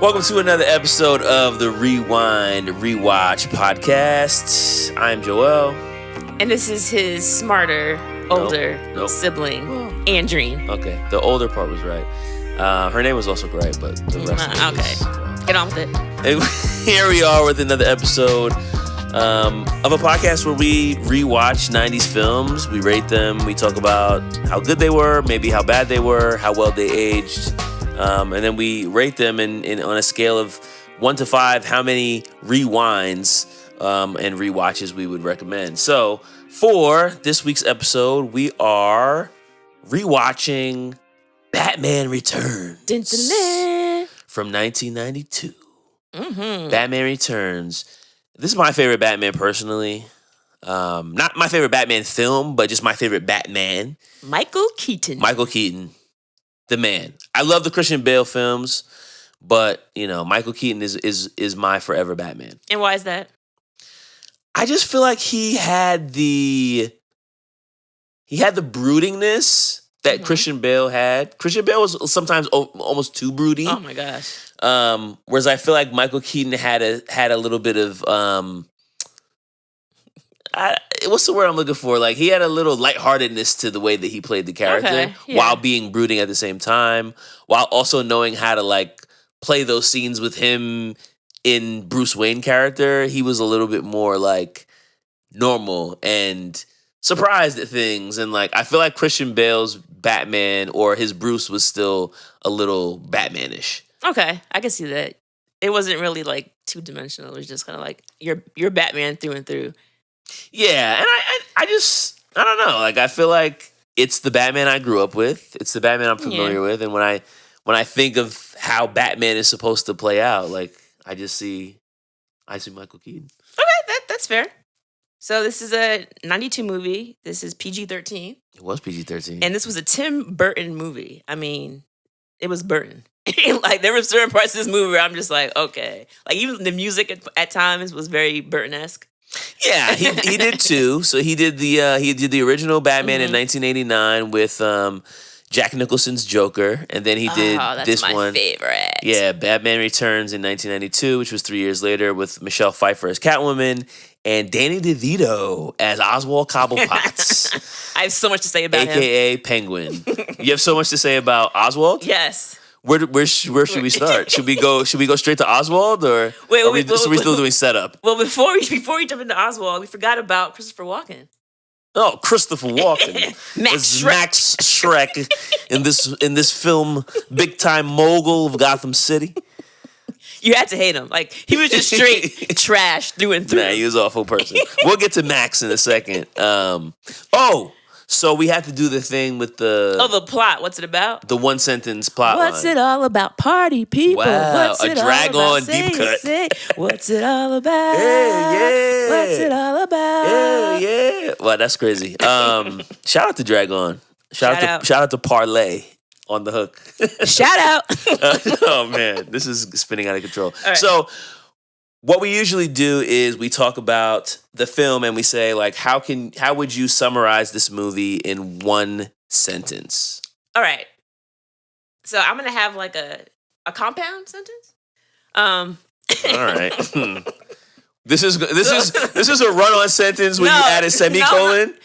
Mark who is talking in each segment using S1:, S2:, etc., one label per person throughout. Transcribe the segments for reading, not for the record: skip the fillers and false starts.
S1: Welcome to another episode of the Rewind Rewatch podcast. I'm Joel.
S2: And this is his smarter, older sibling, Andrene.
S1: Okay, the older part was right. Her name was also great, but the rest
S2: okay. Get on with it.
S1: And here we are with another episode of a podcast where we rewatch 90s films. We rate them. We talk about how good they were, maybe how bad they were, how well they aged. And then we rate them on a scale of 1 to 5, how many rewinds and rewatches we would recommend. So for this week's episode, we are rewatching Batman Returns
S2: Dun, dun, dun.
S1: from 1992.
S2: Mm-hmm.
S1: Batman Returns. This is my favorite Batman personally. Not my favorite Batman film, but just my favorite Batman.
S2: Michael Keaton.
S1: The man. I love the Christian Bale films, but Michael Keaton is my forever Batman.
S2: And why is that?
S1: I just feel like he had the broodingness that Christian Bale had. Christian Bale was sometimes almost too broody.
S2: Oh my gosh.
S1: Whereas I feel like Michael Keaton had a little bit of what's the word I'm looking for? Like, he had a little lightheartedness to the way that he played the character while being brooding at the same time, while also knowing how to play those scenes with him in Bruce Wayne character. He was a little bit more normal and surprised at things. And I feel like Christian Bale's Batman or his Bruce was still a little Batman-ish.
S2: Okay, I can see that. It wasn't really two-dimensional. It was just kind of you're Batman through and through.
S1: Yeah, and I don't know. I feel like it's the Batman I grew up with. It's the Batman I'm familiar with. And when I think of how Batman is supposed to play out, I see Michael Keaton.
S2: Okay, that's fair. So this is a 92 movie. This is PG-13.
S1: It was PG-13.
S2: And this was a Tim Burton movie. I mean, it was Burton. There were certain parts of this movie where I'm just okay. Even the music at times was very Burton-esque.
S1: Yeah, he did too. So he did the original Batman in 1989 with Jack Nicholson's Joker, and then he did this one.
S2: That's my favorite.
S1: Yeah, Batman Returns in 1992, which was 3 years later, with Michelle Pfeiffer as Catwoman and Danny DeVito as Oswald Cobblepot.
S2: I have so much to say about him,
S1: aka Penguin. You have so much to say about Oswald?
S2: Yes.
S1: Where should we start? Should we go straight to Oswald, or are we still doing setup?
S2: Well, before we jump into Oswald, we forgot about Christopher Walken.
S1: Oh, Christopher Walken, Max Shreck in this film, big time mogul of Gotham City.
S2: You had to hate him. He was just straight trash through and through.
S1: Nah, he was an awful person. We'll get to Max in a second. So we have to do the thing with the
S2: plot. What's it about?
S1: The one sentence plot
S2: What's
S1: line.
S2: it all about? Party people.
S1: Wow,
S2: What's
S1: a drag-on deep cut.
S2: What's it all about?
S1: Yeah.
S2: What's it all about?
S1: Yeah. Wow, that's crazy. Shout out to Drag-On. Shout out to Parlay on the hook.
S2: Shout out.
S1: Oh man, this is spinning out of control.
S2: Right.
S1: So what we usually do is we talk about the film and we say how would you summarize this movie in one sentence? All
S2: right. So I'm gonna have a compound sentence.
S1: All right. This is a run-on sentence when you add a semicolon.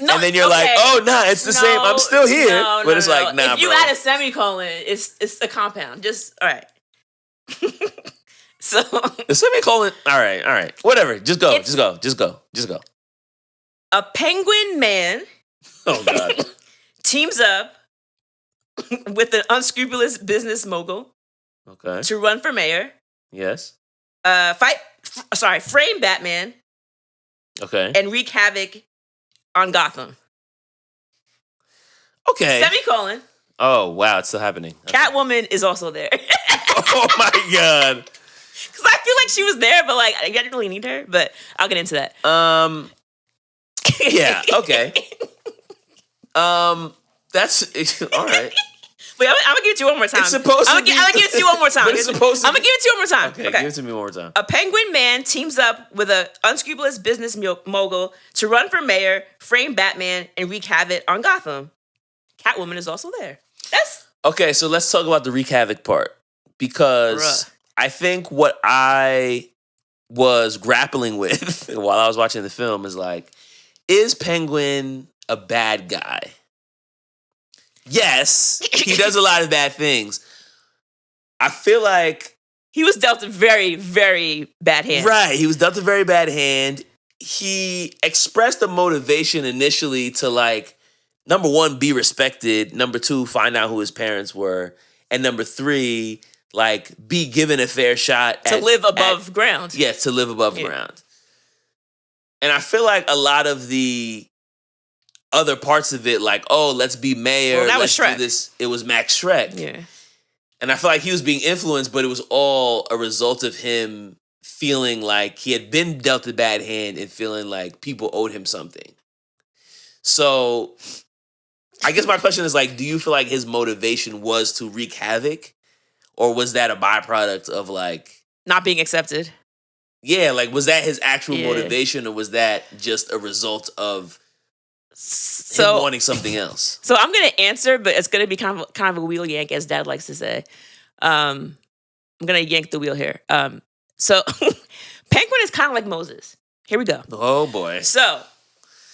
S1: No, and then you're it's the same. I'm still here. But it's nah,
S2: if you add a semicolon, it's a compound. Just all right. So
S1: the semicolon. All right. Whatever. Just go.
S2: A penguin man.
S1: Oh God.
S2: Teams up with an unscrupulous business mogul.
S1: Okay.
S2: To run for mayor.
S1: Yes.
S2: Frame Batman.
S1: Okay.
S2: And wreak havoc on Gotham.
S1: Okay.
S2: Semicolon.
S1: Oh wow, it's still happening. Okay.
S2: Catwoman is also there.
S1: Oh my God.
S2: Because I feel like she was there, but I didn't really need her. But I'll get into that.
S1: Yeah. Okay. That's all right.
S2: Wait, I'm gonna give it to you one more time.
S1: It's supposed to be.
S2: I'm gonna give it to you one more time.
S1: But it's supposed to
S2: I'm gonna give it to you one more time.
S1: Okay, give it to me one more time.
S2: A penguin man teams up with an unscrupulous business mogul to run for mayor, frame Batman, and wreak havoc on Gotham. Catwoman is also there. That's
S1: okay. So let's talk about the wreak havoc part because I think what I was grappling with while I was watching the film is like, is Penguin a bad guy? Yes, he does a lot of bad things. I feel like
S2: he was dealt a very, very bad hand.
S1: Right, he was dealt a very bad hand. He expressed a motivation initially to like, number one, be respected. Number two, find out who his parents were. And number three, like, be given a fair shot.
S2: To live above ground.
S1: Yes, to live above ground. And I feel like a lot of the other parts of it, like, oh, let's be mayor.
S2: Well, that was Shreck.
S1: Do this. It was Max Shreck.
S2: Yeah.
S1: And I feel like he was being influenced, but it was all a result of him feeling like he had been dealt a bad hand and feeling like people owed him something. So I guess my question is like, do you feel like his motivation was to wreak havoc? Or was that a byproduct of like...
S2: not being accepted?
S1: Yeah, like was that his actual motivation or was that just a result of him wanting something else?
S2: So I'm going to answer, but it's going to be kind of a wheel yank, as Dad likes to say. I'm going to yank the wheel here. So Penguin is kind of like Moses. Here we go.
S1: Oh, boy.
S2: So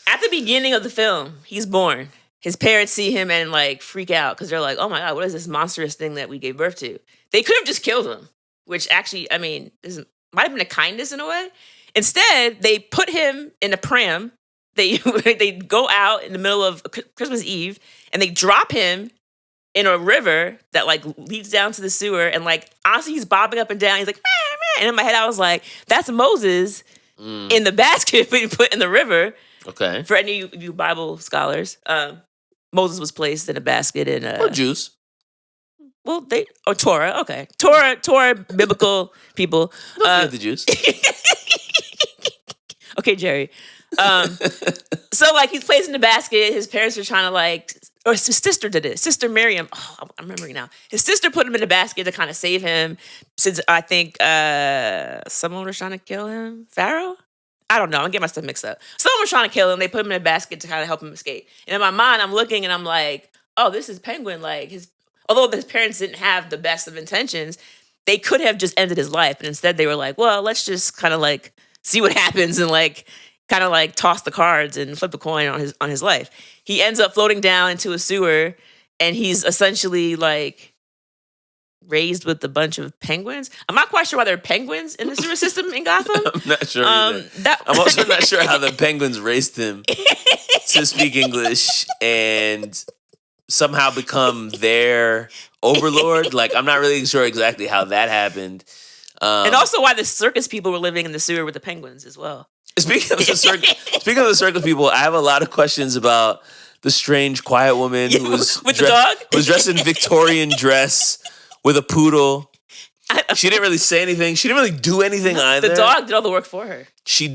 S2: at the beginning of the film, he's born. His parents see him and like freak out because they're like, oh my God, what is this monstrous thing that we gave birth to? They could have just killed him, which actually, I mean, might have been a kindness in a way. Instead, they put him in a pram. They go out in the middle of Christmas Eve and they drop him in a river that like leads down to the sewer. And like, honestly, he's bobbing up and down. He's like, meh, meh. And in my head, I was like, that's Moses in the basket being put in the river.
S1: Okay.
S2: For any of you Bible scholars, Moses was placed in a basket in
S1: or Jews.
S2: Well, Torah. Okay, Torah, biblical people.
S1: The Jews.
S2: Okay, Jerry. So like he's placed in the basket. His parents are trying to like, or his sister did it. Sister Miriam. Oh, I'm remembering now. His sister put him in the basket to kind of save him. Since I think someone was trying to kill him. Pharaoh. I don't know. I'm getting my stuff mixed up. Someone was trying to kill him. They put him in a basket to kind of help him escape. And in my mind, I'm looking and I'm like, oh, this is Penguin. Like although his parents didn't have the best of intentions, they could have just ended his life. And instead they were like, well, let's just kind of like see what happens and like kind of like toss the cards and flip a coin on his life. He ends up floating down into a sewer and he's essentially like raised with a bunch of penguins. I'm not quite sure why there are penguins in the sewer system in Gotham.
S1: I'm not sure either. I'm also not sure how the penguins raised him to speak English and somehow become their overlord. Like, I'm not really sure exactly how that happened.
S2: And also why the circus people were living in the sewer with the penguins as well.
S1: Speaking of the circus people, I have a lot of questions about the strange quiet woman who was
S2: with the dog?
S1: Who was dressed in Victorian dress with a poodle. She didn't really say anything. She didn't really do anything either.
S2: The dog did all the work for her.
S1: She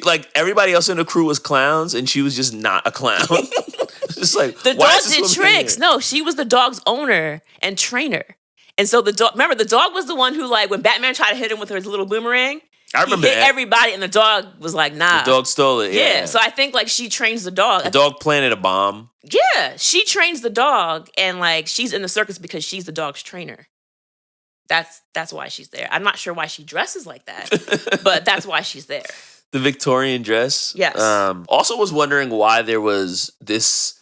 S1: like everybody else in the crew was clowns and she was just not a clown. Just like
S2: the dog did tricks. No, she was the dog's owner and trainer. And so the dog was the one who like when Batman tried to hit him with his little boomerang,
S1: I remember
S2: he hit everybody and the dog was like, nah.
S1: The dog stole it. Yeah.
S2: So I think like she trains the dog.
S1: The dog planted a bomb.
S2: Yeah. She trains the dog and like she's in the circus because she's the dog's trainer. That's why she's there. I'm not sure why she dresses like that, but that's why she's there.
S1: The Victorian dress?
S2: Yes.
S1: Also was wondering why there was this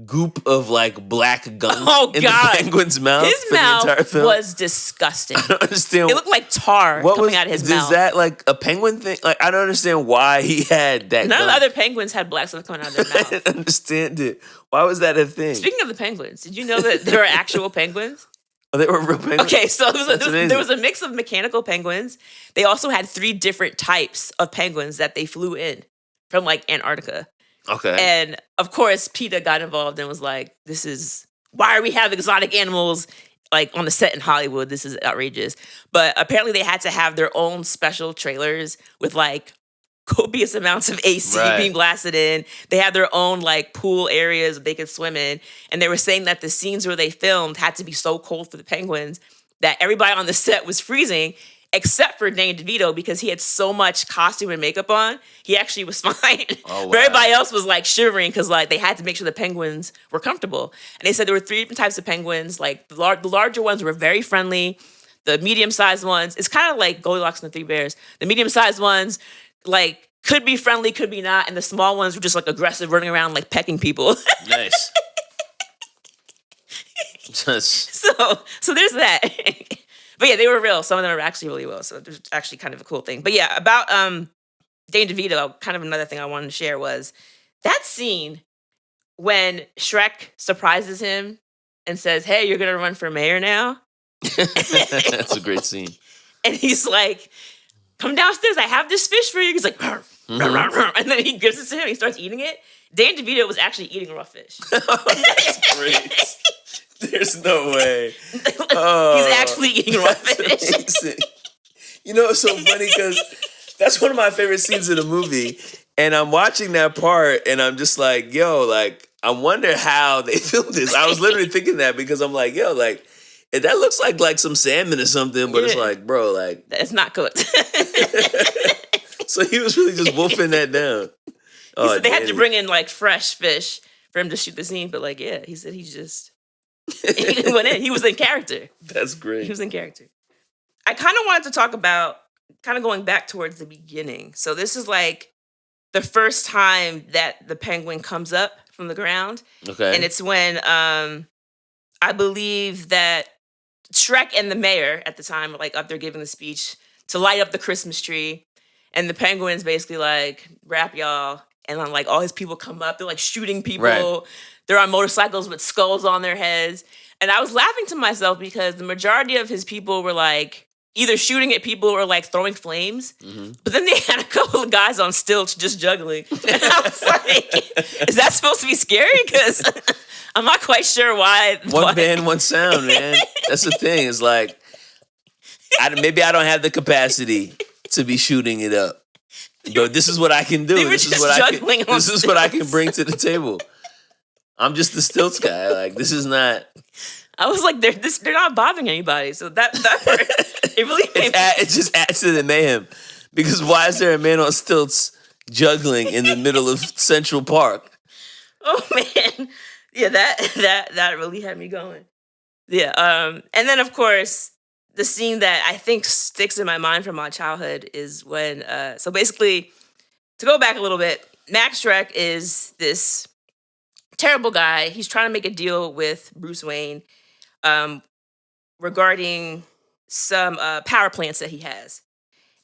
S1: goop of like black gunk in the penguin's mouth.
S2: His mouth was disgusting.
S1: I don't understand.
S2: It looked like tar coming out of his mouth.
S1: Is that like a penguin thing? Like I don't understand why he had that.
S2: None of the other penguins had black stuff coming out of their mouth.
S1: I didn't understand it. Why was that a thing?
S2: Speaking of the penguins, did you know that there are actual penguins?
S1: Oh, they were real penguins?
S2: Okay, so there was a mix of mechanical penguins. They also had 3 different types of penguins that they flew in from like Antarctica.
S1: Okay.
S2: And of course, PETA got involved and was like, why are we having exotic animals like on the set in Hollywood? This is outrageous. But apparently they had to have their own special trailers with like copious amounts of AC being blasted in. They had their own like pool areas that they could swim in. And they were saying that the scenes where they filmed had to be so cold for the penguins that everybody on the set was freezing. except for Danny DeVito because he had so much costume and makeup on. He actually was fine.
S1: Oh, wow.
S2: But everybody else was like shivering because like they had to make sure the penguins were comfortable. And they said there were 3 different types of penguins. Like the larger ones were very friendly. The medium-sized ones, it's kind of like Goldilocks and the 3 Bears. The medium-sized ones, like, could be friendly, could be not. And the small ones were just like aggressive, running around like pecking people.
S1: Nice.
S2: So there's that. But yeah, they were real. Some of them are actually really well. So there's actually kind of a cool thing. But yeah, about Danny DeVito, kind of another thing I wanted to share was that scene when Shreck surprises him and says, "Hey, you're gonna run for mayor now."
S1: That's a great scene.
S2: And he's like, "Come downstairs. I have this fish for you." He's like, and then he gives it to him. He starts eating it. Danny DeVito was actually eating raw fish.
S1: That's great. There's no way.
S2: He's actually eating raw fish.
S1: Amazing. You know, it's so funny because that's one of my favorite scenes in the movie. And I'm watching that part and I'm just like, yo, like, I wonder how they filmed this. I was literally thinking that because I'm like, yo, like, that looks like some salmon or something, but it's like, bro, like.
S2: It's not cooked.
S1: So he was really just wolfing that down.
S2: He said they had to bring in like fresh fish for him to shoot the scene, but like, yeah, he said he just he went in. He was in character.
S1: That's great.
S2: He was in character. I kind of wanted to talk about kind of going back towards the beginning. So this is like the first time that the penguin comes up from the ground.
S1: Okay.
S2: And it's when I believe that Shreck and the mayor at the time are like up there giving the speech to light up the Christmas tree. And the penguin's basically like, rap y'all. And then like all his people come up. They're like shooting people. Right. They're on motorcycles with skulls on their heads. And I was laughing to myself because the majority of his people were like either shooting at people or like throwing flames. Mm-hmm. But then they had a couple of guys on stilts just juggling. And I was like, is that supposed to be scary? Because I'm not quite sure why.
S1: One band, one sound, man. That's the thing. It's like, maybe I don't have the capacity to be shooting it up. But this is what I can do. This is what I can bring to the table. I'm just the stilts guy. Like, this is not.
S2: I was like, they're not bothering anybody. So that part, it really
S1: it just adds to the mayhem. Because why is there a man on stilts juggling in the middle of Central Park?
S2: Oh man, yeah, that really had me going. Yeah, and then of course the scene that I think sticks in my mind from my childhood is when. So basically, to go back a little bit, Max Shreck is this terrible guy. He's trying to make a deal with Bruce Wayne regarding some power plants that he has.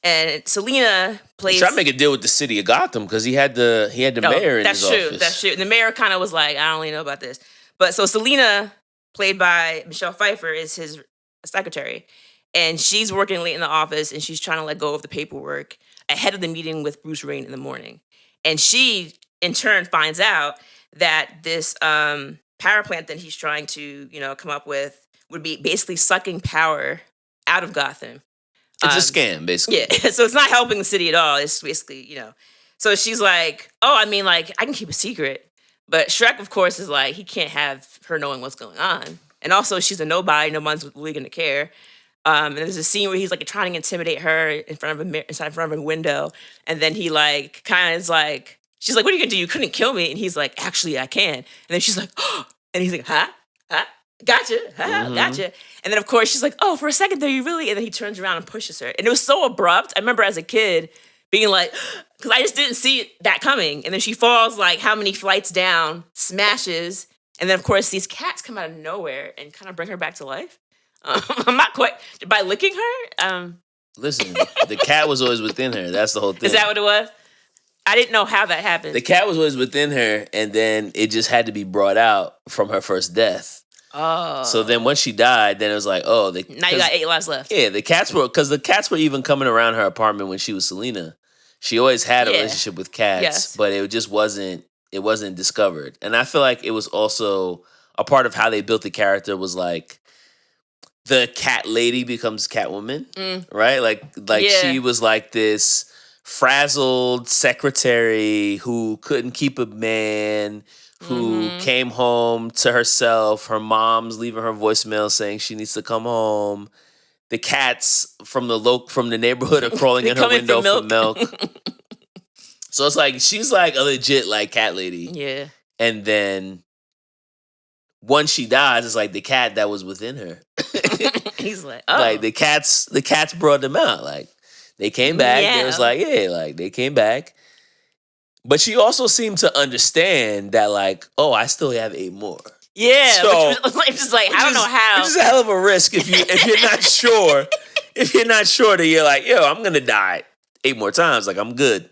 S2: And Selena plays.
S1: He's trying to make a deal with the city of Gotham because he had the mayor in his office.
S2: That's true. And the mayor kind of was like, I don't really know about this. But so Selena, played by Michelle Pfeiffer, is his secretary. And she's working late in the office and she's trying to let go of the paperwork ahead of the meeting with Bruce Wayne in the morning. And she, in turn, finds out that this power plant that he's trying to, come up with would be basically sucking power out of Gotham.
S1: It's a scam, basically.
S2: Yeah, so it's not helping the city at all. It's basically, So she's like, I can keep a secret. But Shreck, of course, is like, he can't have her knowing what's going on. And also, she's a nobody. No one's really going to care. And there's a scene where he's like trying to intimidate her in front of a window. And then he like kind of is like, she's like, what are you going to do? You couldn't kill me. And he's like, actually, I can. And then she's like, oh. And he's like, huh? Gotcha. Gotcha. And then, of course, she's like, oh, for a second there, you really? And then he turns around and pushes her. And it was so abrupt. I remember as a kid being like, because I just didn't see that coming. And then she falls like how many flights down, smashes. And then, of course, these cats come out of nowhere and kind of bring her back to life. I'm not quite, by licking her?
S1: Listen, the cat was always within her. That's the whole thing.
S2: Is that what it was? I didn't know how that happened.
S1: The cat was always within her, and then it just had to be brought out from her first death.
S2: Oh.
S1: So then once she died, then it was like, oh.
S2: Now you got 8 lives left.
S1: Yeah, the cats were even coming around her apartment when she was Selena. She always had a relationship with cats, but it just wasn't discovered. And I feel like it was also a part of how they built the character was like, the cat lady becomes Catwoman, right? Like she was like this frazzled secretary who couldn't keep a man, who came home to herself. Her mom's leaving her voicemail saying she needs to come home. the cats from the neighborhood are crawling in her
S2: coming
S1: window
S2: for
S1: for milk. So it's like she's like a legit like cat lady.
S2: Yeah.
S1: And then once she dies, it's like the cat that was within her.
S2: He's like, oh.
S1: Like the cats brought them out. Like they came back.
S2: Yeah.
S1: They was like, yeah, like they came back. But she also seemed to understand that, like, oh, I still have 8 more.
S2: Yeah,
S1: So,
S2: which was just like, I don't know how.
S1: Which is a hell of a risk if you're not sure. If you're not sure that you're like, yo, I'm gonna die 8 more times. Like, I'm good.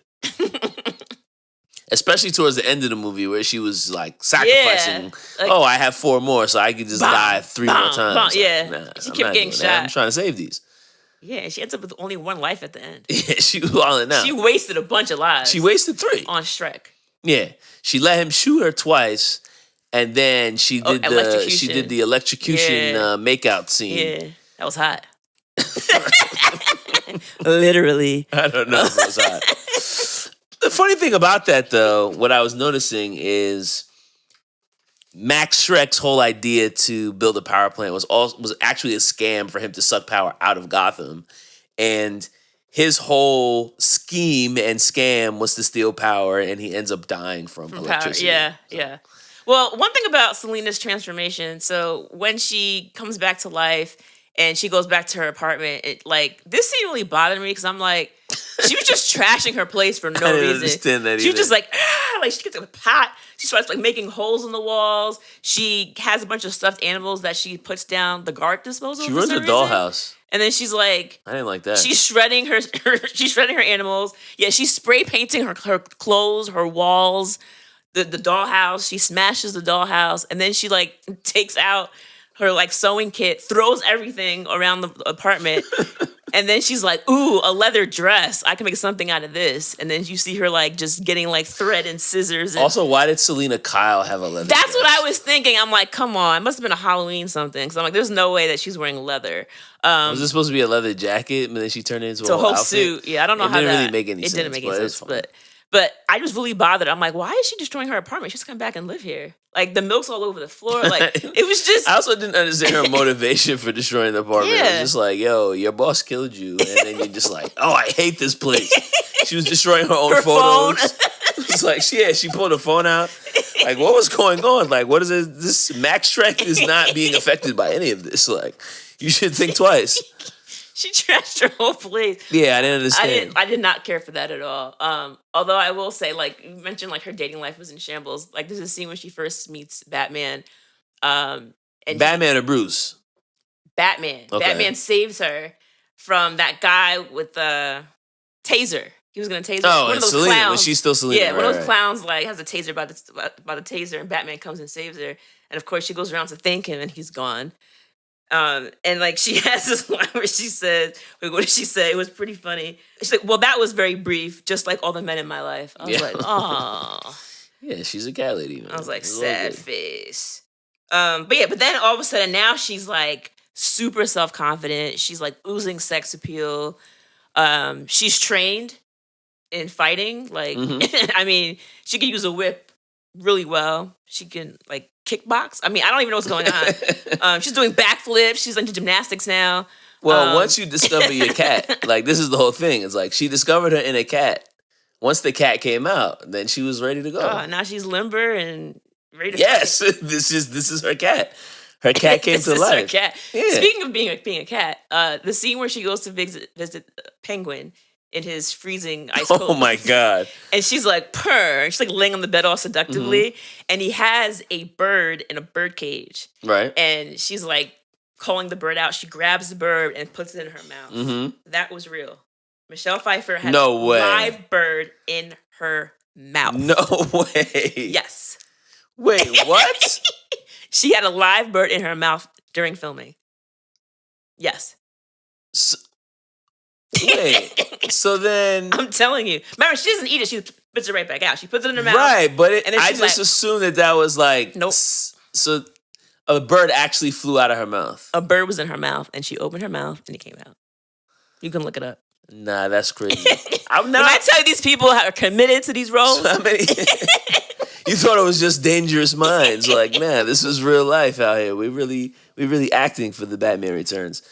S1: Especially towards the end of the movie where she was like sacrificing.
S2: Like,
S1: oh, I have 4 more, so I could just die 3 more times. Like,
S2: yeah,
S1: nah,
S2: she
S1: I'm
S2: kept
S1: not
S2: getting
S1: doing
S2: shot.
S1: that. I'm trying to save these.
S2: Yeah, she ends up with only 1 life at the end.
S1: Yeah, she was walling out.
S2: She wasted a bunch of lives.
S1: She wasted 3
S2: on Shreck.
S1: Yeah, she let him shoot her twice, and then she did the electrocution makeout scene.
S2: Yeah, that was hot. Literally.
S1: I don't know if it was hot. The funny thing about that, though, what I was noticing is Max Shreck's whole idea to build a power plant was actually a scam for him to suck power out of Gotham, and his whole scheme and scam was to steal power, and he ends up dying from electricity.
S2: Power. Yeah. Well, one thing about Selina's transformation, so when she comes back to life and she goes back to her apartment, this scene really bothered me because I'm like, she was just trashing her place for no reason.
S1: I didn't understand that
S2: She was
S1: either.
S2: just like she gets a pot. She starts like making holes in the walls. She has a bunch of stuffed animals that she puts down the garbage disposal.
S1: She runs a dollhouse.
S2: And then she's like,
S1: I didn't like that.
S2: She's shredding her animals. Yeah, she's spray painting her clothes, her walls, the dollhouse. She smashes the dollhouse, and then she like takes out her like sewing kit, throws everything around the apartment, and then she's like, "Ooh, a leather dress! I can make something out of this." And then you see her like just getting like thread and scissors. And
S1: also, why did Selina Kyle have a leather
S2: That's
S1: dress?
S2: what I was thinking. I'm like, come on, it must have been a Halloween something. Because I'm like, there's no way that she's wearing leather.
S1: Was this supposed to be a leather jacket, but then she turned it into a whole outfit?
S2: Suit? Yeah, I don't know how that
S1: didn't really make any sense.
S2: It didn't make any sense, but I was really bothered. I'm like, why is she destroying her apartment? She's come back and live here. Like the milk's all over the floor. Like it was just.
S1: I also didn't understand her motivation for destroying the apartment.
S2: Yeah.
S1: It was just like, yo, your boss killed you, and then you're just like, oh, I hate this place. She was destroying her own photos. It's like, she pulled her phone out. Like, what was going on? Like, what is it? This Max Shreck is not being affected by any of this. Like, you should think twice.
S2: She trashed her whole place.
S1: Yeah, I didn't understand.
S2: I did not care for that at all. Although I will say, like you mentioned, like her dating life was in shambles. Like there's a scene when she first meets Batman. And
S1: Batman or Bruce?
S2: Batman. Okay. Batman saves her from that guy with the taser. He was gonna taser.
S1: Oh,
S2: one
S1: and
S2: of those
S1: Selina,
S2: clowns.
S1: when she's still Selina.
S2: Yeah, one of those clowns like has a taser by the taser, and Batman comes and saves her. And of course, she goes around to thank him, and he's gone. And like she has this line where she said, "Wait, what did she say?" It was pretty funny. She's like, "Well, that was very brief, just like all the men in my life." I was like, "Oh."
S1: Yeah, she's a cat lady, man.
S2: I was like, sad face. But then all of a sudden now she's like super self-confident. She's like oozing sex appeal. She's trained in fighting. Like, I mean, she can use a whip really well. She can like kickbox. I mean, I don't even know what's going on. She's doing backflips. She's into gymnastics now.
S1: Well, once you discover your cat, like this is the whole thing. It's like she discovered her in a cat. Once the cat came out, then she was ready to go.
S2: Oh, now she's limber and ready to
S1: Yes, this is her cat. Her cat came to life.
S2: Her cat.
S1: Yeah.
S2: Speaking of being a cat, the scene where she goes to visit Penguin in his freezing ice cold.
S1: Oh my God.
S2: And she's like, purr. She's like laying on the bed all seductively. And he has a bird in a bird cage.
S1: Right.
S2: And she's like calling the bird out. She grabs the bird and puts it in her mouth. That was real. Michelle Pfeiffer had a live bird in her mouth.
S1: No way.
S2: Yes.
S1: Wait, what?
S2: She had a live bird in her mouth during filming. Yes.
S1: Wait. So then,
S2: I'm telling you. Remember, she doesn't eat it. She puts it right back out. She puts it in her mouth.
S1: right? But
S2: and then
S1: I
S2: she's
S1: just assumed that was like,
S2: nope.
S1: So a bird actually flew out of her mouth.
S2: A bird was in her mouth, and she opened her mouth, and it came out. You can look it up.
S1: Nah, that's crazy. I'm not.
S2: When I tell you these people are committed to these roles.
S1: You thought it was just Dangerous Minds. Like, man, this is real life out here. We We really acting for the Batman Returns.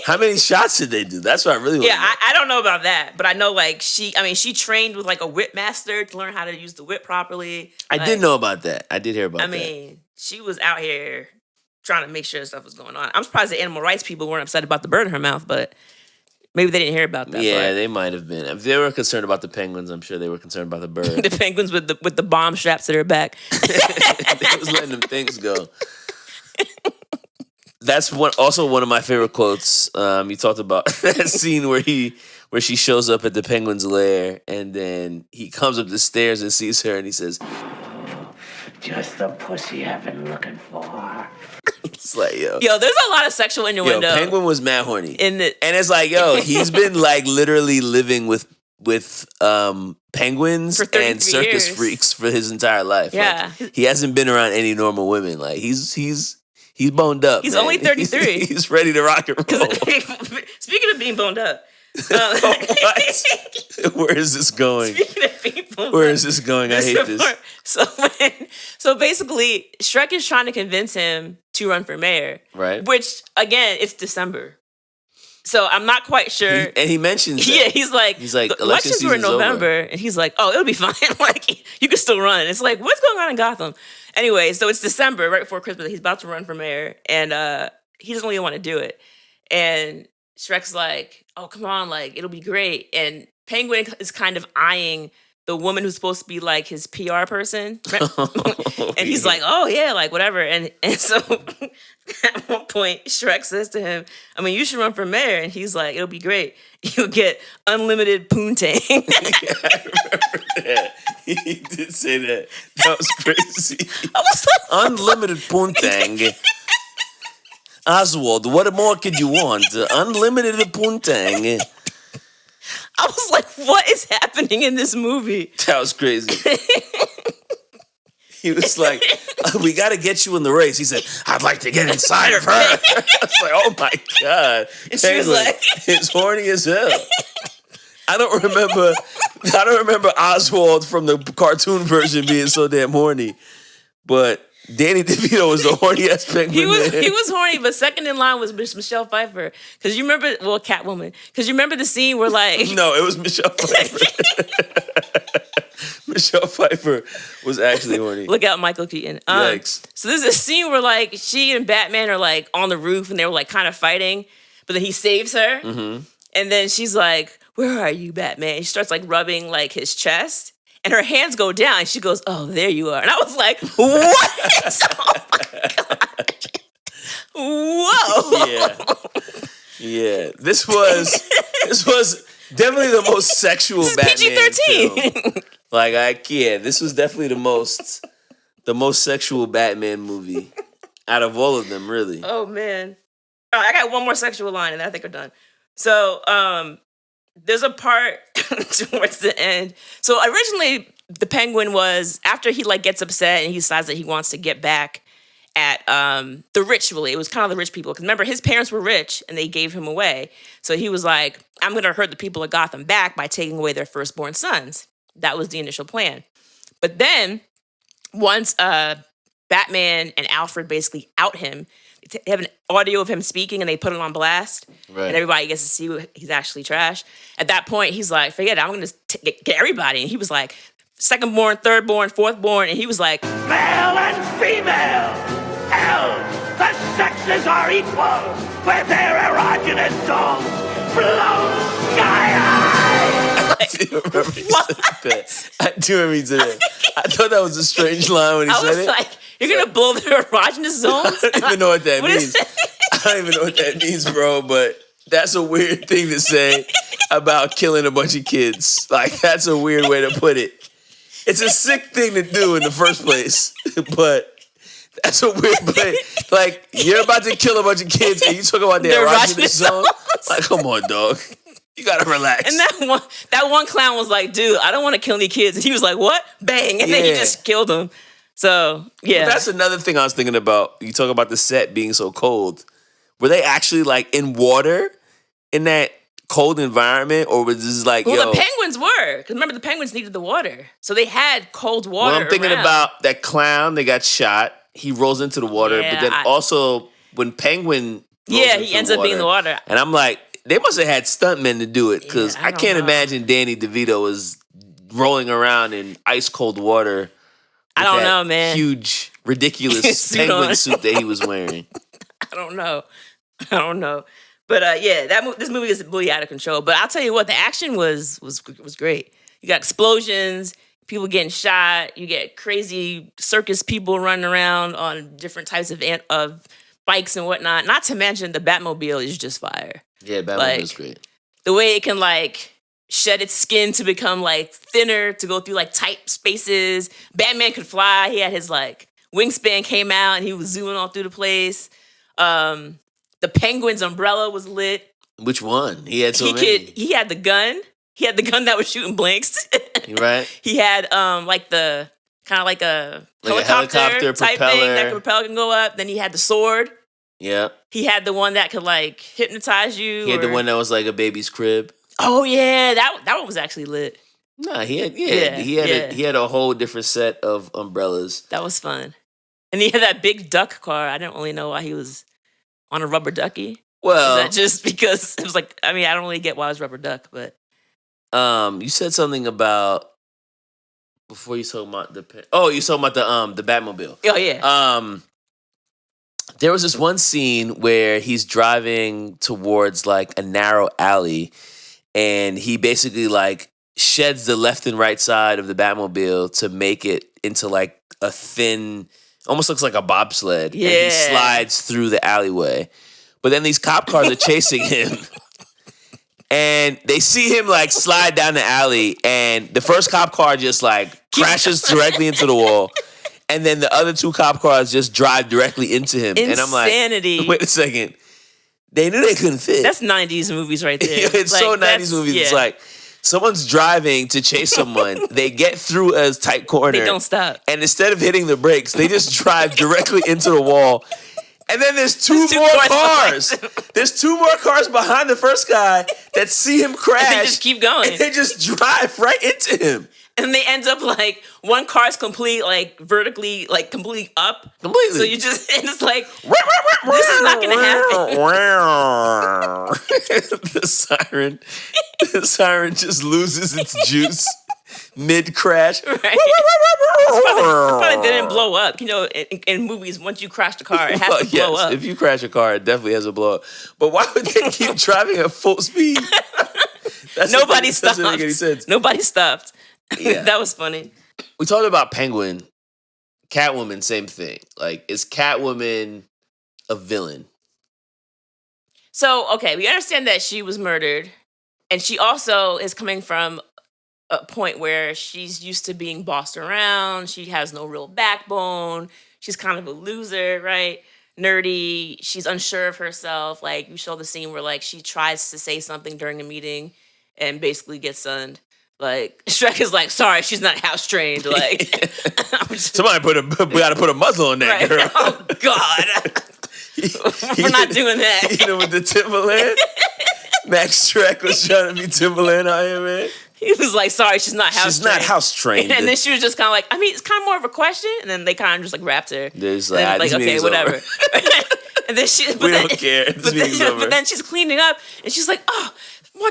S1: How many shots did they do? That's what I really want to know.
S2: I don't know about that, but I know like she trained with like a whip master to learn how to use the whip properly.
S1: I did know about that. I did hear about that.
S2: I mean, she was out here trying to make sure stuff was going on. I'm surprised the animal rights people weren't upset about the bird in her mouth, but maybe they didn't hear about that.
S1: Yeah, they might have been. If they were concerned about the penguins, I'm sure they were concerned about the bird.
S2: The penguins with the bomb straps to their back.
S1: They was letting them things go. That's also one of my favorite quotes. You talked about that scene where she shows up at the penguin's lair, and then he comes up the stairs and sees her, and he says, "Just the pussy I've been looking for." It's like, yo,
S2: there's a lot of sexual innuendo.
S1: Penguin was mad horny, and it's like, yo, he's been like literally living with penguins and circus freaks for his entire life.
S2: Yeah,
S1: like, he hasn't been around any normal women. Like he's boned up.
S2: He's
S1: man.
S2: only 33.
S1: He's ready to rock and roll.
S2: Speaking of being boned up.
S1: What? Where is this going?
S2: Speaking of being boned
S1: Where is this going? I hate this.
S2: So basically, Shreck is trying to convince him to run for mayor.
S1: Right.
S2: Which, again, it's December. So I'm not quite sure.
S1: And he mentions that.
S2: Yeah, he's like elections were in November. Over. And he's like, oh, it'll be fine. Like, you can still run. It's like, what's going on in Gotham? Anyway, so it's December, right before Christmas. He's about to run for mayor, and he doesn't really want to do it. And Shrek's like, oh, come on, like, it'll be great. And Penguin is kind of eyeing the woman who's supposed to be, like, his PR person. And he's like, oh, yeah, like, whatever. And so at one point, Shreck says to him, I mean, you should run for mayor. And he's like, it'll be great. You'll get unlimited poontang.
S1: Yeah, I remember that. He did say that. That was crazy.
S2: I was like,
S1: unlimited poontang. Oswald, what more could you want? Unlimited poontang.
S2: I was like, what is happening in this movie?
S1: That was crazy. He was like, we got to get you in the race. He said, I'd like to get inside of her. I was like, oh my God.
S2: And she was like,
S1: it's horny as hell. I don't remember Oswald from the cartoon version being so damn horny. But Danny DeVito was the horniest penguin.
S2: He was horny, but second in line was Michelle Pfeiffer. Because you remember, Catwoman. Because you remember the scene where like...
S1: No, it was Michelle Pfeiffer. Michelle Pfeiffer was actually horny.
S2: Look out, Michael Keaton.
S1: Yikes. So
S2: there's a scene where like she and Batman are like on the roof and they were like kind of fighting, but then he saves her. Mm-hmm. And then she's like, where are you, Batman? She starts like rubbing like his chest. And her hands go down, and she goes, "Oh, there you are." And I was like, "What? Oh my God! Whoa!"
S1: Yeah. This was definitely the most sexual Batman film. Like, this was definitely the most sexual Batman movie out of all of them, really.
S2: Oh man! All right, I got one more sexual line, and I think we're done. So, there's a part towards the end. So originally, the Penguin was, after he like gets upset and he decides that he wants to get back at the ritual. It was kind of the rich people. Because remember, his parents were rich and they gave him away. So he was like, I'm going to hurt the people of Gotham back by taking away their firstborn sons. That was the initial plan. But then, once Batman and Alfred basically out him, they have an audio of him speaking and they put it on blast. Right. And everybody gets to see he's actually trash. At that point, he's like, forget it, I'm going to get everybody. And he was like, second-born, third-born, fourth-born. And he was like,
S3: male and female. Hell, the sexes are equal with their erogenous souls flow sky high.
S1: I do remember he said that. I do remember he said that. I thought that was a strange line when he said it.
S2: I was like, you're going to blow their erogenous zones?
S1: I don't even know what that means. I don't even know what that means, bro, but that's a weird thing to say about killing a bunch of kids. Like, that's a weird way to put it. It's a sick thing to do in the first place, but that's a weird play. Like, you're about to kill a bunch of kids and you talk about their erogenous zone? Like, come on, dog. You gotta relax.
S2: And that one clown was like, dude, I don't want to kill any kids. And he was like, what? Bang. And then he just killed them. So, yeah.
S1: But that's another thing I was thinking about. You talk about the set being so cold. Were they actually, like, in water in that cold environment? Or was this like,
S2: the penguins were. Because remember, the penguins needed the water. So they had cold water
S1: I'm thinking about that clown that got shot. He rolls into the water. But then also when Penguin goes
S2: Yeah,
S1: into
S2: he ends up being in the water.
S1: And I'm like, they must have had stuntmen to do it because
S2: Yeah,
S1: I can't imagine Danny DeVito was rolling around in ice cold water.
S2: I don't know, man.
S1: Huge, ridiculous penguin suit that he was wearing.
S2: I don't know. But this movie is really out of control. But I'll tell you what, the action was great. You got explosions, people getting shot, you get crazy circus people running around on different types of bikes and whatnot. Not to mention the Batmobile is just fire.
S1: Yeah, Batmobile is great.
S2: The way it can shed its skin to become thinner to go through tight spaces. Batman could fly. He had his wingspan came out and he was zooming all through the place. The Penguin's umbrella was lit.
S1: Which one? He had so many.
S2: He had the gun. He had the gun that was shooting blanks.
S1: Right.
S2: He had the kind of a helicopter type
S1: propeller
S2: thing that the propeller can go up. Then he had the sword.
S1: Yeah.
S2: He had the one that could hypnotize you.
S1: He had the one that was like a baby's crib.
S2: Oh yeah, that one was actually lit.
S1: Nah, he had a whole different set of umbrellas.
S2: That was fun. And he had that big duck car. I didn't really know why he was on a rubber ducky.
S1: Well,
S2: is that just because it was I don't really get why it was rubber duck, but
S1: you said something about before you talking about you talking about the Batmobile.
S2: Oh yeah.
S1: There was this one scene where he's driving towards a narrow alley, and he basically sheds the left and right side of the Batmobile to make it into a thin, almost looks like a bobsled.
S2: Yeah.
S1: And he slides through the alleyway. But then these cop cars are chasing him. And they see him slide down the alley, and the first cop car just crashes directly into the wall. And then the other two cop cars just drive directly into him.
S2: Insanity.
S1: And I'm like, wait a second. They knew they couldn't fit.
S2: That's 90s movies right there.
S1: It's so 90s movies.
S2: Yeah.
S1: It's someone's driving to chase someone. They get through a tight corner.
S2: They don't stop.
S1: And instead of hitting the brakes, they just drive directly into the wall. And then there's two more cars. There's two more cars behind the first guy that see him crash.
S2: And they just keep going.
S1: And they just drive right into him.
S2: And they end up one car's complete vertically completely up.
S1: Completely.
S2: So you just and it's this is not gonna happen.
S1: The siren just loses its juice mid crash.
S2: Right. It probably didn't blow up. In movies, once you crash the car, it has to blow up.
S1: If you crash a car, it definitely has to blow up. But why would they keep driving at full speed?
S2: Nobody stopped.
S1: Doesn't make any sense.
S2: Nobody stopped.
S1: Yeah.
S2: That was funny.
S1: We talked about Penguin. Catwoman, same thing. Is Catwoman a villain?
S2: So, okay, we understand that she was murdered, and she also is coming from a point where she's used to being bossed around. She has no real backbone. She's kind of a loser, right? Nerdy. She's unsure of herself. You show the scene where she tries to say something during a meeting and basically gets sunned. Shreck is sorry, she's not house trained.
S1: Somebody we gotta put a muzzle on that girl.
S2: Oh God. We're not doing that.
S1: With the Timberland? Max Shreck was trying to be Timberland out here, man.
S2: He was sorry, she's not house trained.
S1: She's not house trained.
S2: And then she was just kind of it's kind of more of a question. And then they kind of just wrapped her.
S1: There's
S2: okay, whatever. And then
S1: we don't care.
S2: But then she's cleaning up and she's like, oh,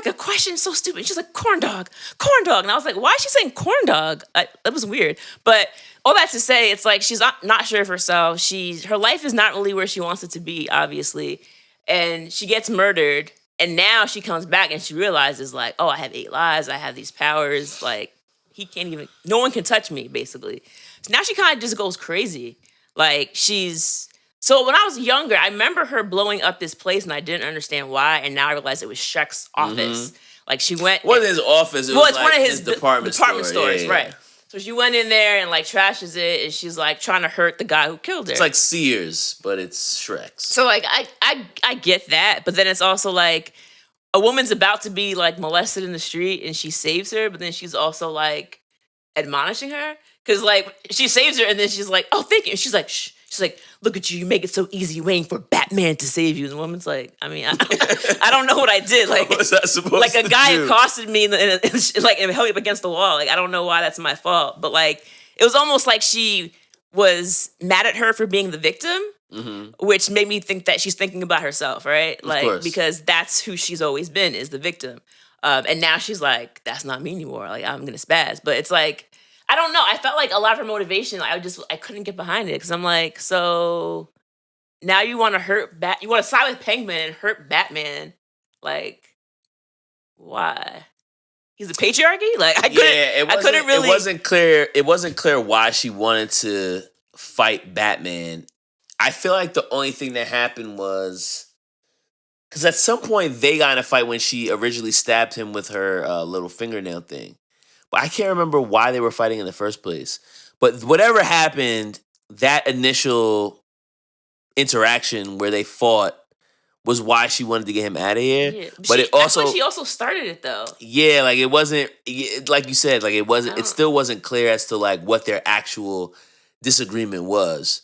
S2: a question so stupid. She's like, corn dog. And I was like, why is she saying corn dog? That was weird. But all that to say, it's she's not sure of herself. Her life is not really where she wants it to be, obviously. And she gets murdered. And now she comes back and she realizes oh, I have 8 lives. I have these powers. No one can touch me, basically. So now she kind of just goes crazy. So when I was younger, I remember her blowing up this place and I didn't understand why. And now I realize it was Shreck's office. She went.
S1: It wasn't his office. It's
S2: one of his department
S1: stores.
S2: Yeah. Right. So she went in there and trashes it, and she's trying to hurt the guy who killed her.
S1: It's like Sears, but it's Shreck's.
S2: So I get that, but then it's also a woman's about to be molested in the street, and she saves her, but then she's also admonishing her because she saves her, and then she's like, "Oh, thank you," and she's like, "Shh." She's like, "Look at you! You make it so easy, waiting for Batman to save you." And the woman's like, "I mean, I don't know what I did.
S1: What's that supposed to
S2: a guy
S1: do?
S2: accosted me and held me up against the wall. I don't know why that's my fault. But it was almost like she was mad at her for being the victim, which made me think that she's thinking about herself, right?
S1: Of course.
S2: Because that's who she's always been, is the victim. And now she's like, that's not me anymore. Like, I'm gonna spaz. But it's like, I don't know. I felt like a lot of her motivation, I couldn't get behind it because I'm like, so now you want to you want to side with Penguin and hurt Batman, like, why? He's a patriarchy. Like, I couldn't really.
S1: It wasn't clear why she wanted to fight Batman. I feel like the only thing that happened was because at some point they got in a fight when she originally stabbed him with her little fingernail thing. But I can't remember why they were fighting in the first place. But whatever happened, that initial interaction where they fought was why she wanted to get him out of here.
S2: Yeah.
S1: But
S2: that's when she also started it, though.
S1: Yeah, like it wasn't like you said, like it wasn't. It still wasn't clear as to like what their actual disagreement was.